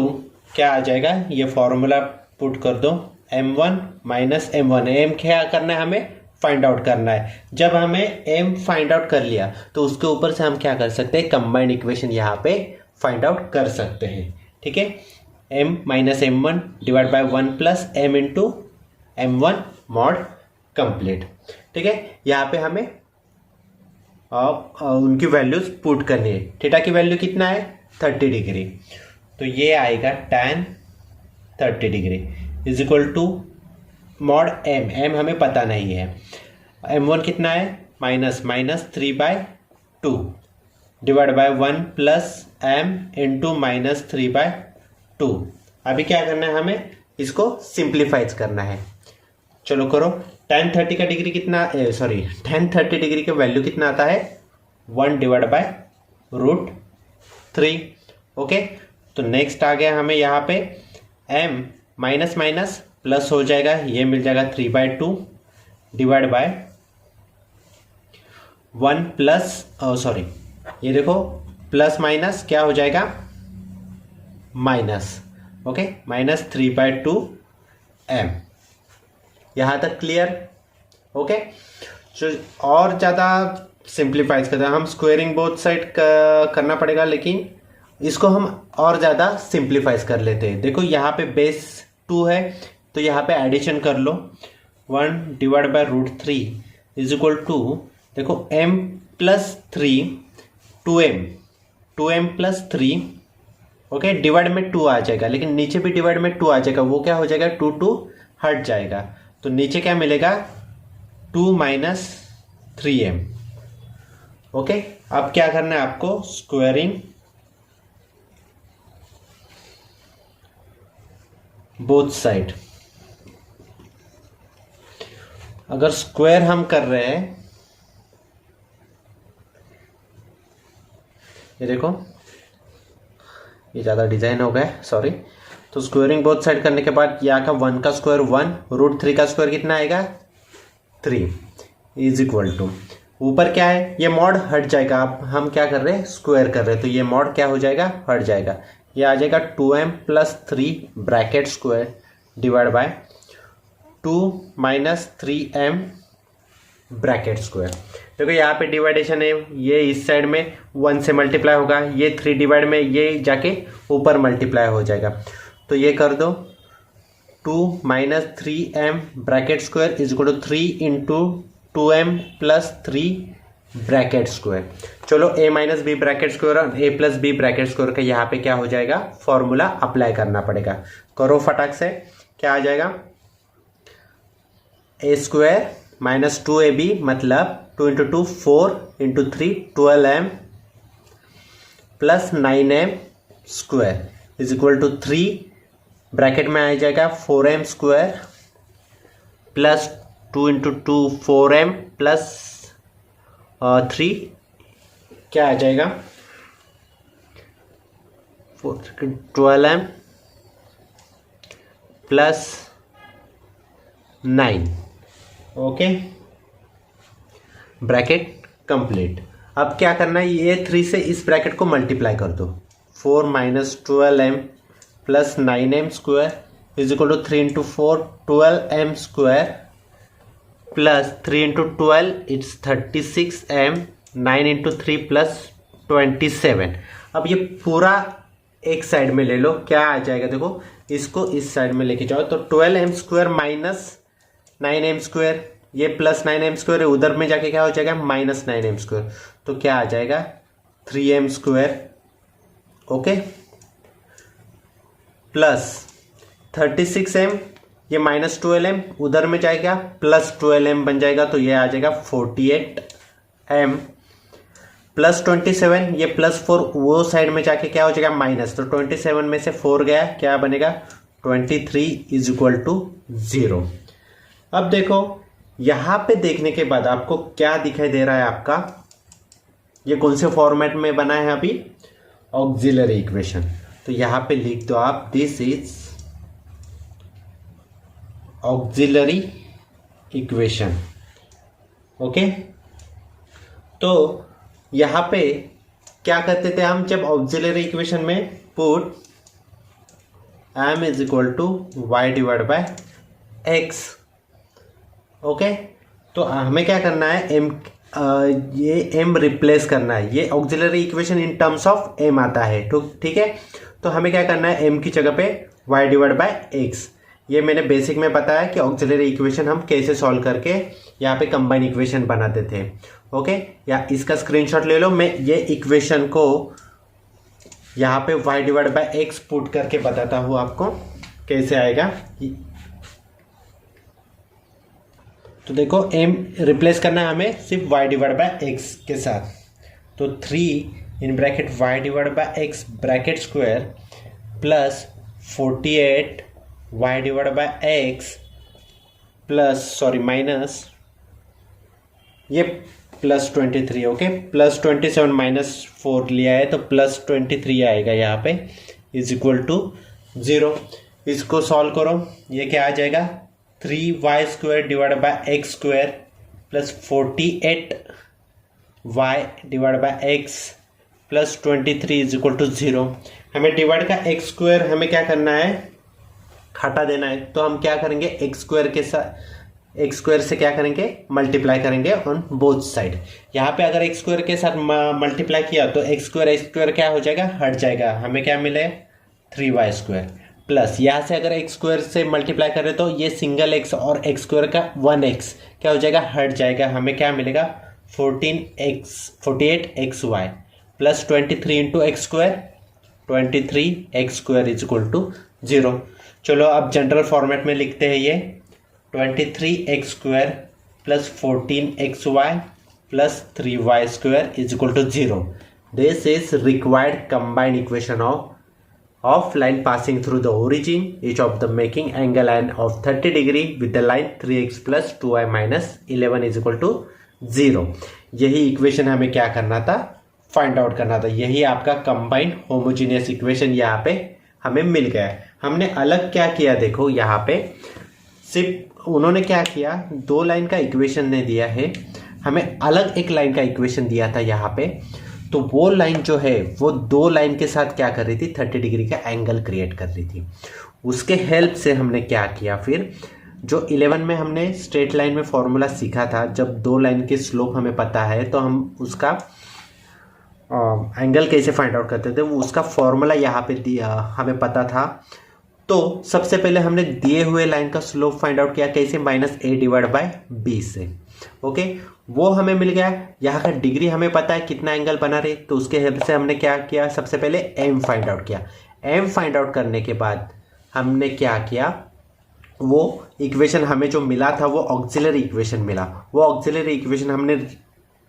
क्या आ जाएगा, ये फॉर्मूला पुट कर दो, m1 माइनस m1। m क्या करना है, हमें फाइंड आउट करना है। जब हमें m फाइंड आउट कर लिया तो उसके ऊपर से हम क्या कर सकते हैं, कंबाइंड इक्वेशन यहाँ पे फाइंड आउट कर सकते हैं। ठीक है, m minus m1 divide by 1 plus m into m1 mod complete. ठीक है, यहाँ पे हमें उनकी वैल्यूज पुट करनी है। थीटा की वैल्यू कितना है, 30 डिग्री, तो ये आएगा tan 30 degree is equal to mod m हमें पता नहीं है, m1 कितना है, minus 3/2 divide by 1 plus m into -3/2। अभी क्या करना है, हमें इसको सिंप्लीफाइज करना है। चलो करो, tan 30 का डिग्री कितना, tan 30 डिग्री का वैल्यू कितना आता है, 1 डिवाइड बाय √3। ओके, तो नेक्स्ट आ गया हमें यहाँ पे m माइनस माइनस प्लस हो जाएगा, ये मिल जाएगा 3/2 डिवाइड बाय 1 प्लस ये देखो प्लस माइनस क्या हो जाएगा, माइनस। Okay, -3/2 m। यहाँ तक क्लियर। ओके, और ज़्यादा सिंप्लीफाइज करते हैं हम, स्क्वेयरिंग बोथ साइड करना पड़ेगा, लेकिन इसको हम और ज़्यादा सिंप्लीफाइज कर लेते हैं। देखो यहाँ पे बेस 2 है, तो यहाँ पे एडिशन कर लो, 1 divide by √3 is equal to, देखो m plus 3 2m plus 3। Okay, divide में 2 आ जाएगा, लेकिन नीचे भी डिवाइड में 2 आ जाएगा, वो क्या हो जाएगा, 2 हट जाएगा, तो नीचे क्या मिलेगा, 2 माइनस 3m। ओके, अब क्या करना है आपको, स्क्वायरिंग बोथ साइड। अगर स्क्वायर हम कर रहे हैं, ये देखो ये ज़्यादा डिजाइन हो गया, सॉरी। तो स्क्वायरिंग बोथ साइड करने के बाद यहाँ का 1 का स्क्वायर 1, √3 का स्क्वायर कितना आएगा, 3 इज इक्वल टू, ऊपर क्या है, ये मॉड हट जाएगा। अब हम क्या कर रहे हैं, स्क्वायर कर रहे हैं, तो ये मॉड क्या हो जाएगा, हट जाएगा, ये आ जाएगा 2m plus 3 bracket square divide by 2 minus 3m bracket square. देखो यहाँ पे डिवाइडेशन है, ये इस साइड में 1 से मल्टीप्लाई होगा, ये 3 डिवाइड में ये जाके ऊपर मल्टीप्लाई हो जाएगा, तो ये कर दो, 2 minus 3m bracket square is equal to 3 into 2m plus 3 bracket square. चलो a minus b bracket square और a plus B bracket square का यहाँ पे क्या हो जाएगा, फॉर्मूला अप्लाई करना पड़ेगा। करो फटाक से, क्या आ जाएगा, a स्क्वायर माइनस 2ab मतलब 2 into 2 4 into 3 12m plus 9m square is equal to 3 bracket में आ जाएगा 4m square plus 2 into 2 4m plus 3 क्या आ जाएगा, 12m plus 9। Okay, bracket complete. अब क्या करना है, ये 3 से इस ब्रैकेट को मल्टीप्लाई कर दो, 4 minus 12m plus 9m square is equal to 3 into 4 12m square plus 3 into 12 it's 36m, 9 into 3 plus 27। अब ये पूरा एक साइड में ले लो, क्या आ जाएगा, देखो इसको इस साइड में लेके जाओ, तो 12m square minus 9m square, ये प्लस 9m स्क्वायर है, उधर में जाके क्या हो जाएगा, माइनस 9m स्क्वायर, तो क्या आ जाएगा 3m square. Okay, plus 36m, ये माइनस 12m उधर में जाएगा, प्लस 12m बन जाएगा, तो ये आ जाएगा 48m प्लस 27, ये प्लस 4 वो साइड में जाके क्या हो जाएगा, माइनस, तो 27 में से 4 गया, क्या बनेगा 23 इज इक्वल टू 0। अब देखो यहाँ पे देखने के बाद आपको क्या दिखाई दे रहा है, आपका ये कौन से फॉर्मेट में बना है, अभी ऑक्सिलरी इक्वेशन। तो यहाँ पे लिख दो आप, this is auxiliary equation. Okay, तो यहाँ पे क्या करते थे हम, जब ऑक्सिलरी इक्वेशन में put m is equal to y divide by x. Okay, तो हमें क्या करना है, ये m रिप्लेस करना है। ये auxiliary equation in terms of m आता है, ठीक है। तो हमें क्या करना है, m की जगह पे y डिवाइड बाय एक्स। ये मैंने बेसिक में बताया कि ऑक्सिलरी इक्वेशन हम कैसे सॉल्व करके यहाँ पे कंबाइन इक्वेशन बनाते थे। ओके, या इसका स्क्रीनशॉट ले लो। मैं ये इक्वेशन को यहाँ पे y divide by x put करके बताता हूँ आपको कैसे आएगा। तो देखो m रिप्लेस करना है हमें सिर्फ y डिवाइड बाय एक्स के साथ। तो 3 in bracket y divide by x bracket square plus 48 y divide by x plus minus ये प्लस 23। ओके, प्लस 27 माइनस 4 लिया है तो प्लस 23 आएगा यहाँ पे, इज इक्वल टू 0। इसको सॉल्व करो, ये क्या आ जाएगा, 3y square divide by x square plus 48y divide by x plus 23 is equal to 0। हमें डिवाइड का एक्स स्क्वायर हमें क्या करना है, हटा देना है। तो हम क्या करेंगे, एक्स स्क्वायर के साथ एक्स स्क्वायर से क्या करेंगे, मल्टीप्लाई करेंगे ऑन बोथ साइड। यहाँ पे अगर एक्स स्क्वायर के साथ मल्टीप्लाई किया तो एक्स स्क्वायर क्या हो जाएगा, हट जाएगा। हमें क्या मिले, 3y स्क्वायर प्लस यहाँ से अगर एक्स स्क्वायर से मल्टीप्लाई करें तो ये सिंगल एक्स और एक्स स्क्वायर का 1x क्या हो जाएगा, हट जाएगा। हमें क्या मिलेगा, 48xy plus 23 into x square 23x square is equal to 0। चलो अब जनरल फॉर्मेट में लिखते हैं ये 23x square plus 14xy plus 3y square is equal to 0। This is required combined equation of line passing through the origin, each of them making angle line of 30 degree with the line 3x plus 2y minus 11 is equal to 0। यही इक्वेशन हमें क्या करना था, फाइंड आउट करना था। यही आपका कंबाइंड होमोजीनियस इक्वेशन यहाँ पे हमें मिल गया है। हमने अलग क्या किया, देखो यहाँ पे सिर्फ उन्होंने क्या किया, 2 लाइन का इक्वेशन ने दिया है, हमें अलग एक लाइन का इक्वेशन दिया था यहाँ पे। तो वो लाइन जो है वो 2 लाइन के साथ क्या कर रही थी, 30 डिग्री का एंगल क्रिएट कर रही थी। उसके हेल्प से हमने क्या किया, फिर जो 11 में हमने स्ट्रेट लाइन में फॉर्मूला सीखा था, जब 2 लाइन के स्लोप हमें पता है तो हम उसका एंगल कैसे फाइंड आउट करते थे, वो उसका फॉर्मूला यहाँ पे दिया हमें पता था। तो सबसे पहले हमने दिए हुए लाइन का स्लोप फाइंड आउट किया कैसे, -a डिवाइड बाय b से। ओके, वो हमें मिल गया। यहाँ का डिग्री हमें पता है कितना एंगल बना रहे, तो उसके हेल्प से हमने क्या किया, सबसे पहले m फाइंड आउट किया। m फाइंड आउट करने के बाद हमने क्या किया, वो इक्वेशन हमें जो मिला था वो ऑक्सिलरी इक्वेशन मिला। वो ऑक्सिलरी इक्वेशन हमने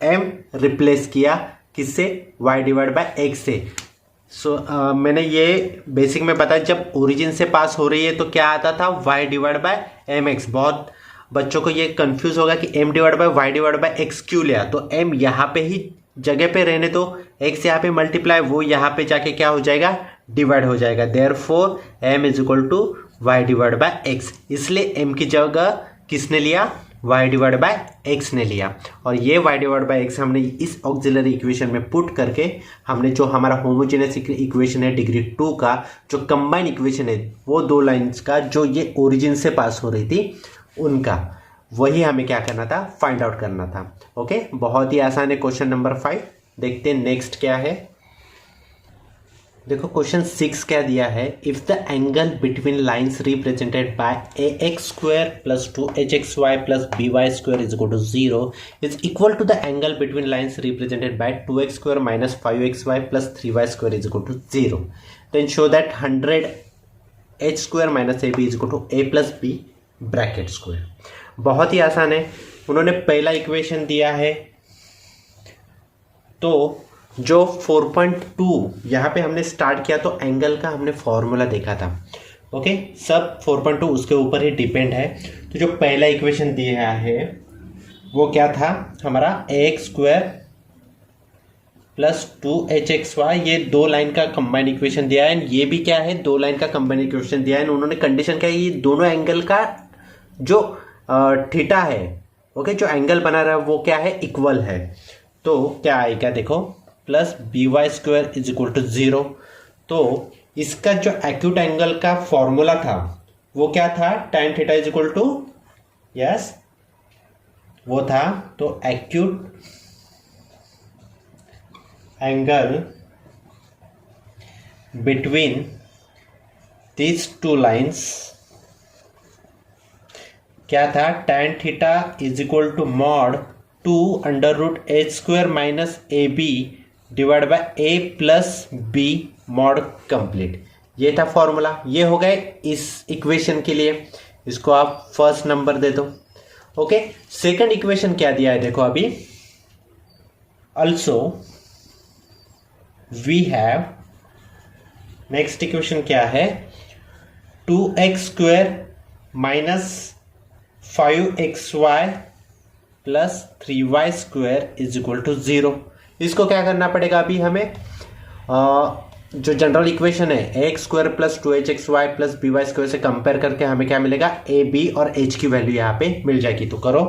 m रिप्लेस किया किससे, y डिवाइड बाय x से। मैंने ये बेसिक में बताया, जब ओरिजिन से पास हो रही है तो क्या आता था, y डिवाइड बाय mx। बहुत बच्चों को ये कंफ्यूज होगा कि m divide by y divide by x क्यों लिया, तो m यहाँ पे ही जगह पे रहने दो, x यहाँ पे मल्टीप्लाई, वो यहाँ पे जाके क्या हो जाएगा, डिवाइड हो जाएगा। Therefore m is equal to y divide by x। इसलिए m की जगह किसने लिया, y डिवाइड बाय x ने लिया। और ये y डिवाइड बाय x हमने इस ऑक्सिलरी इक्वेशन में पुट करके हमने जो हमारा होमोजेनियस इक्वेशन है डिग्री 2 का, जो कंबाइन इक्वेशन है वो 2 लाइंस का जो ये ओरिजिन से पास हो रही थी उनका, वही हमें क्या करना था, फाइंड आउट करना था। ओके, बहुत ही आसान है। क्वेश्चन नंबर 5 देखते हैं नेक्स्ट क्या है। देखो क्वेश्चन 6 क्या दिया है, if the angle between lines represented by ax square plus 2hxy plus by square is equal to 0 is equal to the angle between lines represented by 2x square minus 5xy plus 3y square is equal to 0, then show that 100h square minus ab is equal to a plus b bracket square. बहुत ही आसान है। उन्होंने पहला इक्वेशन दिया है, तो जो 4.2 यहाँ पे हमने स्टार्ट किया तो एंगल का हमने फॉर्मूला देखा था। ओके, सब 4.2 उसके ऊपर ही डिपेंड है। तो जो पहला इक्वेशन दिया है वो क्या था हमारा, ax स्क्वायर प्लस 2hxy, ये 2 लाइन का कंबाइंड इक्वेशन दिया है। ये भी क्या है, 2 लाइन का कंबाइंड इक्वेशन दिया है। उन्होंने कंडीशन क्या है, ये दोनों एंगल का जो थीटा है, ओके, जो एंगल बना रहा है वो क्या है, इक्वल है। तो क्या आएगा, देखो plus b y square is equal to 0। तो इसका जो एक्यूट एंगल का फॉर्मूला था वो क्या था, tan theta is equal to, yes वो था, तो acute angle between these two lines क्या था, tan theta is equal to mod 2 under root h square minus A B divide by A plus b mod complete. ये था फॉर्मूला। ये हो गए इस इक्वेशन के लिए, इसको आप फर्स्ट नंबर दे दो। ओके, सेकंड इक्वेशन क्या दिया है देखो अभी, also we have, next equation क्या है, 2x square minus 5xy plus 3y square is equal to 0। इसको क्या करना पड़ेगा अभी हमें, जो जनरल इक्वेशन है x square plus 2hxy plus by square से कंपेयर करके हमें क्या मिलेगा, ए बी और h की वैल्यू यहाँ पे मिल जाएगी। तो करो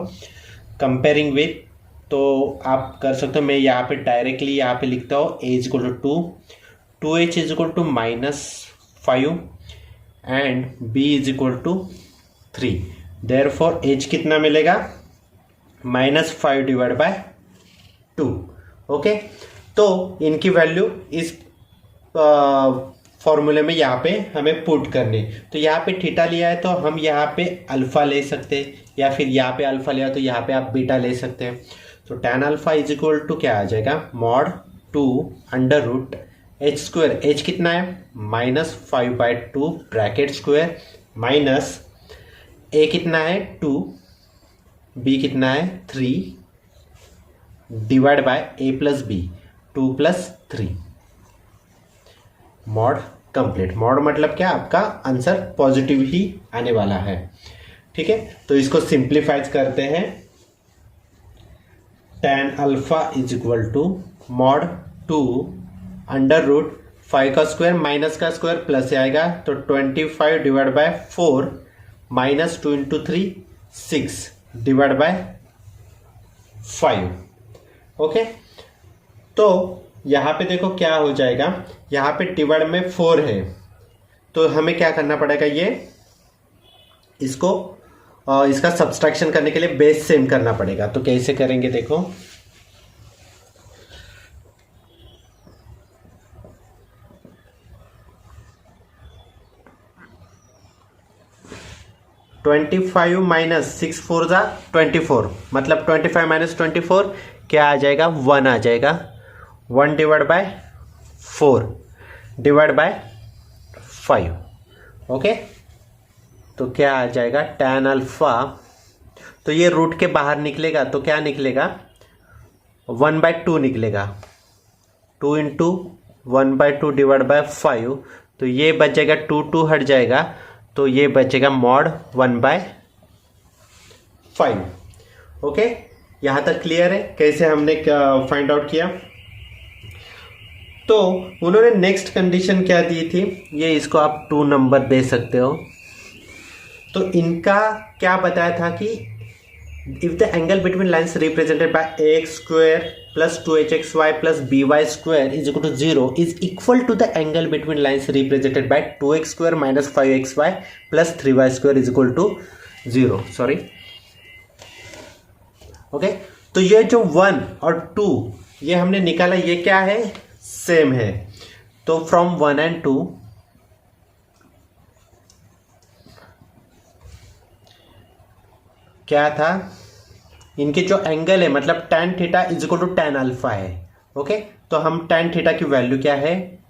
कंपेयरिंग विथ, तो आप कर सकते हो, मैं यहाँ पे डायरेक्टली यहाँ पे लिखता हूँ a is equal to 2h is equal to -5 and b is equal to 3। Therefore h कितना मिलेगा, -5 डिवाइड बाय 2। ओके, तो इनकी वैल्यू इस फॉर्मूले में यहाँ पे हमें पुट करनी। तो यहाँ पे थीटा लिया है तो हम यहाँ पे अल्फा ले सकते हैं, या फिर यहाँ पे अल्फा लिया तो यहाँ पे आप बीटा ले सकते हैं। तो tan alpha is equal to क्या आ जाएगा, mod 2 under root h square, h कितना है -5/2 ब्रैकेट स्क्वायर माइनस ए कितना है 2, बी कितना है 3 divide by A plus b 2 + 3 mod complete. Mod मतलब क्या, आपका आंसर पॉजिटिव ही आने वाला है। ठीक है, तो इसको सिंप्लीफाइज करते हैं। tan alpha is equal to mod 2 under root 5 का स्क्वायर माइनस का स्क्वायर प्लस से आएगा, तो 25 divide by 4 minus 2 into 3 6 divide by 5। Okay, तो यहाँ पे देखो क्या हो जाएगा, यहाँ पे डिवाइड में 4 है, तो हमें क्या करना पड़ेगा, ये इसको इसका सब्सट्रैक्शन करने के लिए बेस सेम करना पड़ेगा। तो कैसे करेंगे देखो, -25 माइनस 6 4 जा 24, मतलब 25 माइनस 24 क्या आ जाएगा, 1 आ जाएगा। 1 divide by 4 divide by 5। Okay, तो क्या आ जाएगा, tan अल्फा, तो ये रूट के बाहर निकलेगा तो क्या निकलेगा, 1/2 निकलेगा, 2 इंटू 1/2 डिवाइड बाय 5, तो ये बचेगा 2 हट जाएगा, तो ये बचेगा मॉड 1/5। ओके, यहाँ तक क्लियर है कैसे हमने फाइंड आउट किया। तो उन्होंने नेक्स्ट कंडीशन क्या दी थी, ये इसको आप 2 नंबर दे सकते हो। तो इनका क्या बताया था कि if the angle between lines represented by ax square plus 2hxy plus by square is equal to 0 is equal to the angle between lines represented by 2x square minus 5xy plus 3y square is equal to 0। Sorry, okay, तो ये जो 1 और 2 ये हमने निकाला, ये क्या है, सेम है। तो फ्रॉम 1 and 2 क्या था, इनके जो एंगल है मतलब tan theta is equal to tan alpha है। ओके, तो हम tan थीटा की वैल्यू क्या है,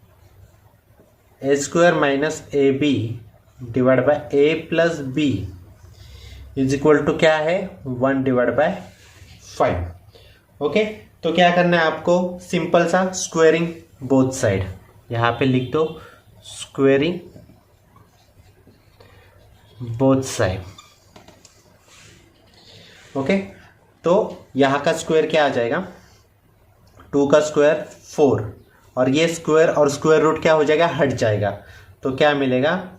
A square minus A B divide by A plus B is equal to क्या है, 1 डिवाइड बाय 5। ओके, तो क्या करना है आपको, सिंपल सा स्क्वेयरिंग बोथ साइड, यहाँ पे लिख दो स्क्वेयरिंग बोथ साइड। ओके, तो यहाँ का स्क्वायर क्या आ जाएगा, 2 का स्क्वायर 4, और ये स्क्वायर और स्क्वायर रूट क्या हो जाएगा, हट जाएगा, तो क्या मिलेगा,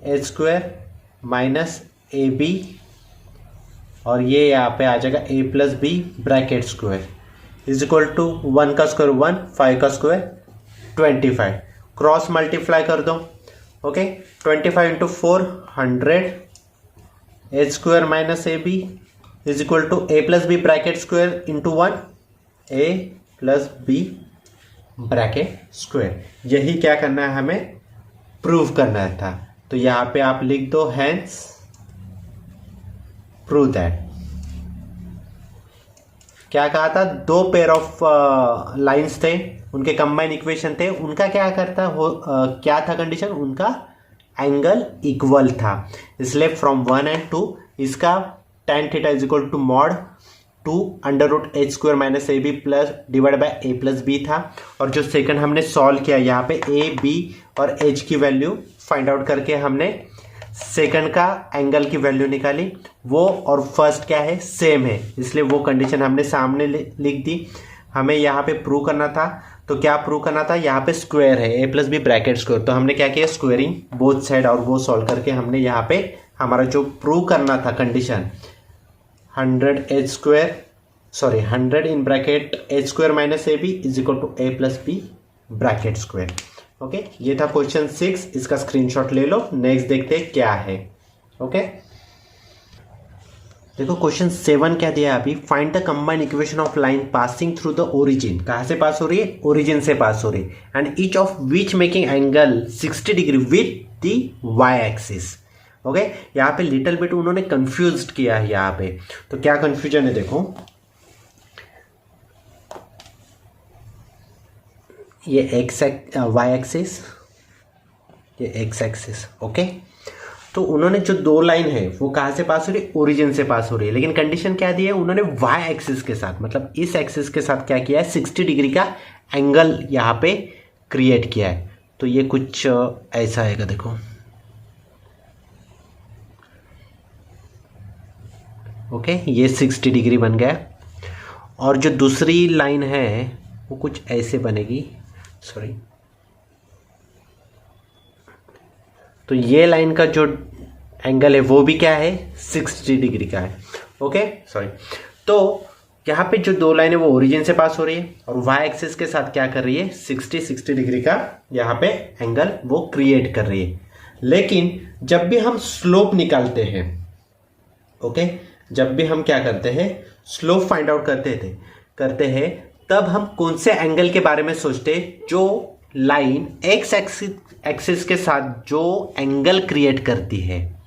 A square minus A B, और ये यहाँ पे आ जाएगा A plus B bracket square is equal to 1 का स्क्वायर 1, 5 का स्क्वायर 25, क्रॉस मल्टीप्लाई कर दो। Okay, 25 into 4 100, a square minus A b is equal to a plus B bracket square into 1, a plus B bracket square. यही क्या करना है, हमें प्रूव करना था। तो यहां पे आप लिख दो हेंस प्रूव दैट। क्या कहा था, दो पेयर ऑफ लाइंस थे, उनके कंबाइन इक्वेशन थे, उनका क्या करता क्या था कंडीशन, उनका एंगल इक्वल था। इसलिए फ्रॉम 1 and 2 इसका tan theta is equal to mod 2 under root h square minus A b plus divide by A plus b था। और जो सेकंड हमने सॉल्व किया, यहाँ पे ए बी और एच की वैल्यू फाइंड आउट करके हमने सेकंड का एंगल की वैल्यू निकाली, वो और फर्स्ट क्या है, सेम है, इसलिए वो कंडीशन हमने सामने लिख दी। हमें यहाँ पे प्रूव करना था, तो क्या प्रूव करना था, यहाँ पे स्क्वायर है, ए प्लस बी ब्रैकेट स्क्वायर, तो हमने क्या किया, स्क्वेयरिंग बोथ साइड, और वो सॉल्व करके हमने यहाँ पे हमारा जो प्रूव करना था condition 100 in bracket h square minus A b is equal to a plus B bracket square. Okay, ये था क्वेश्चन 6, इसका स्क्रीनशॉट ले लो। नेक्स्ट देखते हैं क्या है। ओके, देखो क्वेश्चन 7 क्या दिया है अभी, find the combined equation of line passing through the origin. कहां से पास हो रही है, ओरिजिन से पास हो रही है, and each of which making angle 60 degree with the y axis. Okay, यहाँ पे लिटिल बिट उन्होंने कंफ्यूज किया है यहाँ पे, तो क्या कंफ्यूजन है देखो, ये वाई एक्सिस, ये एक्स एक्सिस। ओके, तो उन्होंने जो दो लाइन है वो कहाँ से पास हो रही है, ओरिजिन से पास हो रही है, लेकिन कंडीशन क्या दी है, उन्होंने वाई एक्सिस के साथ, मतलब इस एक्सिस के साथ क्या किया है, 60 डिग्री का एंगल यहाँ पे क्रिएट किया है। तो ये कुछ ऐसा आएगा, देखो ओके, ये 60 डिग्री बन गया, और जो दूसरी लाइन है वो कुछ ऐसे बनेगी, सॉरी, तो ये लाइन का जो एंगल है वो भी क्या है, 60 डिग्री का है। ओके, सॉरी, तो यहाँ पे जो दो लाइन है वो ओरिजिन से पास हो रही है, और वाई एक्सिस के साथ क्या कर रही है, 60 डिग्री का यहाँ पे एंगल वो क्रिएट कर रही है। लेकिन जब भी हम स्लोप निकालते हैं, ओके, जब भी हम क्या करते हैं, स्लोप फाइंड आउट करते हैं, तब हम कौन से एंगल के बारे में सोचते हैं, जो लाइन एक्स एक्सिस के साथ जो एंगल क्रिएट करती है,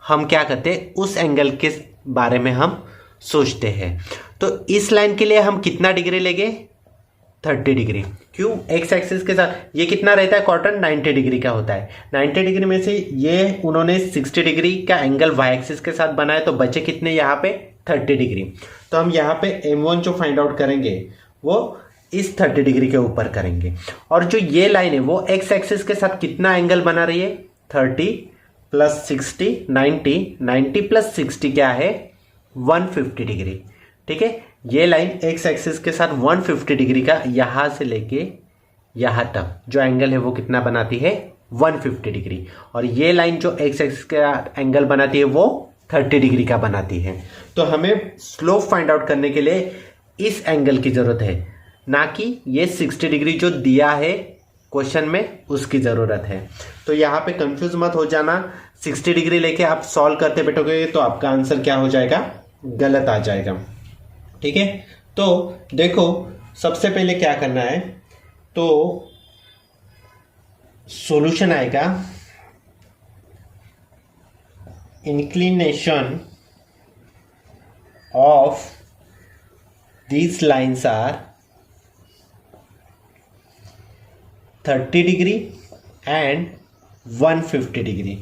हम क्या करते हैं, उस एंगल के बारे में हम सोचते हैं। तो इस लाइन के लिए हम कितना डिग्री लेंगे, 30 डिग्री। क्यों, एक्स एक्सिस के साथ ये कितना रहता है, क्वार्टर 90 डिग्री का होता है। 90 डिग्री में से ये उन्होंने 60 डिग्री का एंगल वाई एक्सिस के साथ बनाया, तो बचे कितने यहाँ पे, 30 डिग्री। तो हम यहाँ पे M1 जो फाइंड आउट करेंगे वो इस 30 डिग्री के ऊपर करेंगे। और जो ये लाइन है वो एक्स एक्सिस के साथ कितना एंगल बना रही है, 30 प्लस 60 90 प्लस 60 क्या है, 150 डिग्री। ठीक है, ये लाइन एक्स एक्सिस के साथ 150 डिग्री का यहां से लेके यहां तक जो एंगल है वो कितना बनाती है, 150 डिग्री। और ये लाइन जो एक्स एक्सिस का एंगल बनाती है वो 30 डिग्री का बनाती है। तो हमें स्लोप फाइंड आउट करने के लिए इस एंगल की जरूरत है, ना कि ये 60 डिग्री जो दिया है क्वेश्चन में उसकी जरूरत है। तो यहाँ पे कंफ्यूज मत हो जाना, 60 डिग्री लेके आप सॉल्व करते बैठोगे तो आपका आंसर क्या हो जाएगा, गलत आ जाएगा। ठीक है, तो देखो सबसे पहले क्या करना है, तो सॉल्यूशन आएगा inclination of these lines are 30 degree and 150 degree.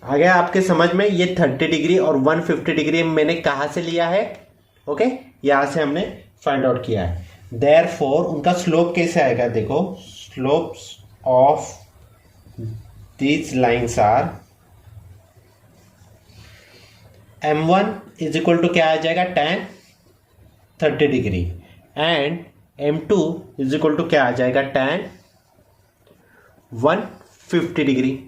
आ गया आपके समझ में, ये 30 डिग्री और 150 डिग्री मैंने कहाँ से लिया है, ओके, यहाँ से हमने फाइंड आउट किया है। देयरफॉर उनका स्लोप कैसे आएगा, देखो slopes of these lines are M1 is equal to क्या आ जाएगा, tan 30 degree, and M2 is equal to क्या आ जाएगा, tan 150 डिग्री।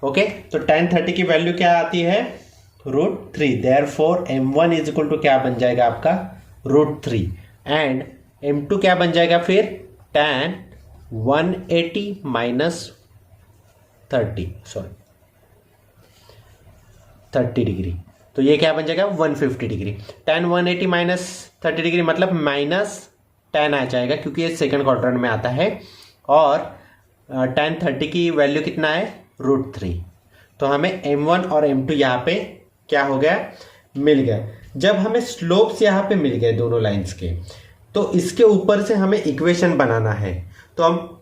ओके, तो tan 30 की वैल्यू क्या आती है, √3। Therefore M1 is equal to क्या बन जाएगा आपका, √3, एंड M2 क्या बन जाएगा फिर tan 180 माइनस 30 डिग्री, तो ये क्या बन जाएगा 150 डिग्री। tan 180 माइनस 30 डिग्री मतलब माइनस tan आ जाएगा क्योंकि ये सेकंड क्वाड्रेंट में आता है, और tan 30 की वैल्यू कितना है √3। तो हमें M1 और M2 यहाँ पे क्या हो गया मिल गया। जब हमें स्लोप्स यहाँ पे मिल गए दोनों लाइंस के, तो इसके ऊपर से हमें इक्वेशन बनाना है। तो हम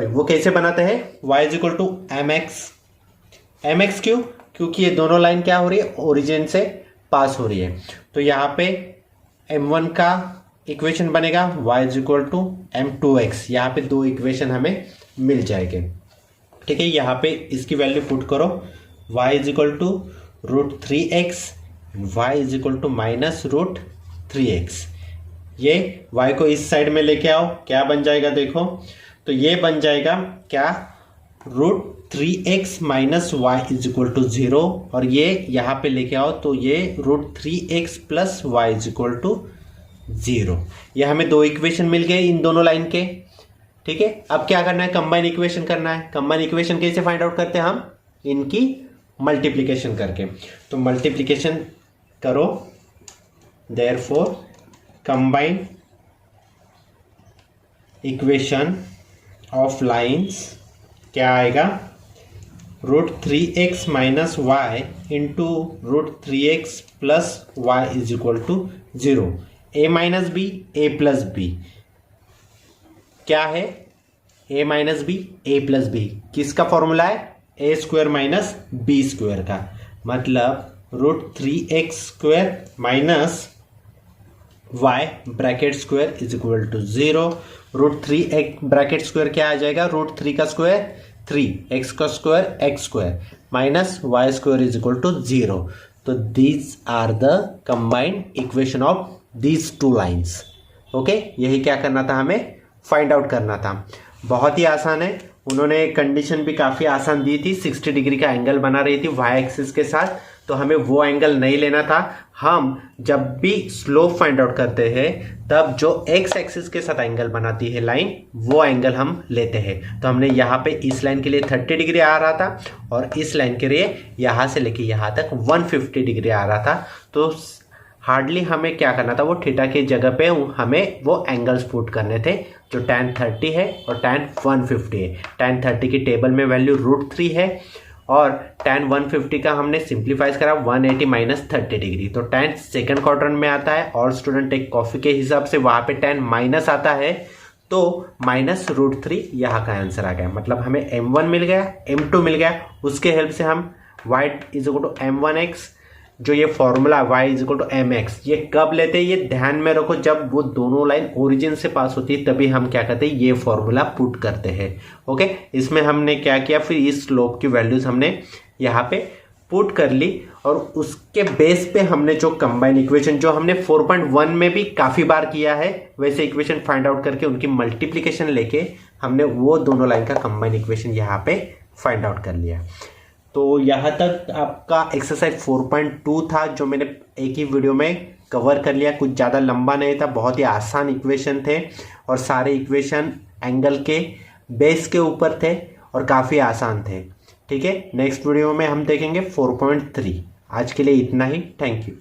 वो कैसे बनाते हैं, y = mx क्यों, क्योंकि ये दोनों लाइन क्या हो रही है ओरिजिन से पास हो रही है। तो यहाँ पे M1 का इक्वेशन बनेगा y = m2x, यहाँ पे दो इक्वेशन हमें मिल जाएंगे। ठीक है, यहाँ पे इसकी वैल्यू पुट करो, y = √3x, y = -√3x। ये y को इस साइड में लेके आओ, क्या बन जाएगा देखो, तो ये बन जाएगा क्या √3x माइनस y = 0, और ये यहाँ पे लेके आओ तो ये √3x प्लस y = 0। ये हमें दो इक्वेशन मिल गए इन दोनों लाइन के। ठीक है, अब क्या करना है, कंबाइन इक्वेशन करना है। कंबाइन इक्वेशन कैसे फाइंड आउट करते हैं हम, इनकी मल्टीप्लिकेशन करके। तो मल्टीप्लिकेशन करो, therefore combine equation of lines क्या आएगा, √3x minus y into √3x plus y = 0। a minus b a plus b क्या है, a minus b a plus b किसका फॉर्मूला है, a² माइनस b² का, मतलब √3x² minus y bracket square = 0। √3x bracket square क्या आ जाएगा, √3 का स्क्वायर 3, x का स्क्वायर x² माइनस y² = 0। तो these are the combined equation of these two lines. Okay, यही क्या करना था, हमें फाइंड आउट करना था। बहुत ही आसान है, उन्होंने कंडीशन भी काफ़ी आसान दी थी। 60 डिग्री का एंगल बना रही थी y एक्सिस के साथ, तो हमें वो एंगल नहीं लेना था। हम जब भी स्लोप फाइंड आउट करते हैं तब जो x एक्सिस के साथ एंगल बनाती है लाइन, वो एंगल हम लेते हैं। तो हमने यहाँ पे इस लाइन के लिए 30 डिग्री आ रहा था, और इस लाइन के लिए यहाँ से लेके यहाँ तक 150 डिग्री आ रहा था। तो हार्डली हमें क्या करना था, वो थीटा की जगह पे हमें वो एंगल्स पुट करने थे, जो tan 30 है और tan 150 है। tan 30 की टेबल में वैल्यू √3 है, और tan 150 का हमने सिंप्लीफाइज करा 180 माइनस 30 डिग्री। तो tan सेकंड क्वाड्रेंट में आता है, और स्टूडेंट एक कॉफी के हिसाब से वहाँ पे tan माइनस आता है, तो -√3 यहाँ का आंसर आ गया। मतलब हमें M1 मिल गया, M2 मिल गया, उसके हेल्प से हम y = m1x, जो ये फॉर्मूला y = mx, ये कब लेते हैं ये ध्यान में रखो, जब वो दोनों लाइन ओरिजिन से पास होती है तभी हम क्या करते हैं, ये फॉर्मूला पुट करते हैं। ओके, इसमें हमने क्या किया, फिर इस स्लोप की वैल्यूज हमने यहाँ पे पुट कर ली, और उसके बेस पे हमने जो कंबाइन इक्वेशन, जो हमने 4.1 में भी काफ़ी बार किया है, वैसे इक्वेशन फाइंड आउट करके उनकी मल्टीप्लीकेशन लेके हमने वो दोनों लाइन का कंबाइन इक्वेशन यहाँ पे फाइंड आउट कर लिया। तो यहाँ तक आपका एक्सरसाइज 4.2 था, जो मैंने एक ही वीडियो में कवर कर लिया। कुछ ज़्यादा लंबा नहीं था, बहुत ही आसान इक्वेशन थे, और सारे इक्वेशन एंगल के बेस के ऊपर थे और काफ़ी आसान थे। ठीक है, नेक्स्ट वीडियो में हम देखेंगे 4.3। आज के लिए इतना ही, थैंक यू।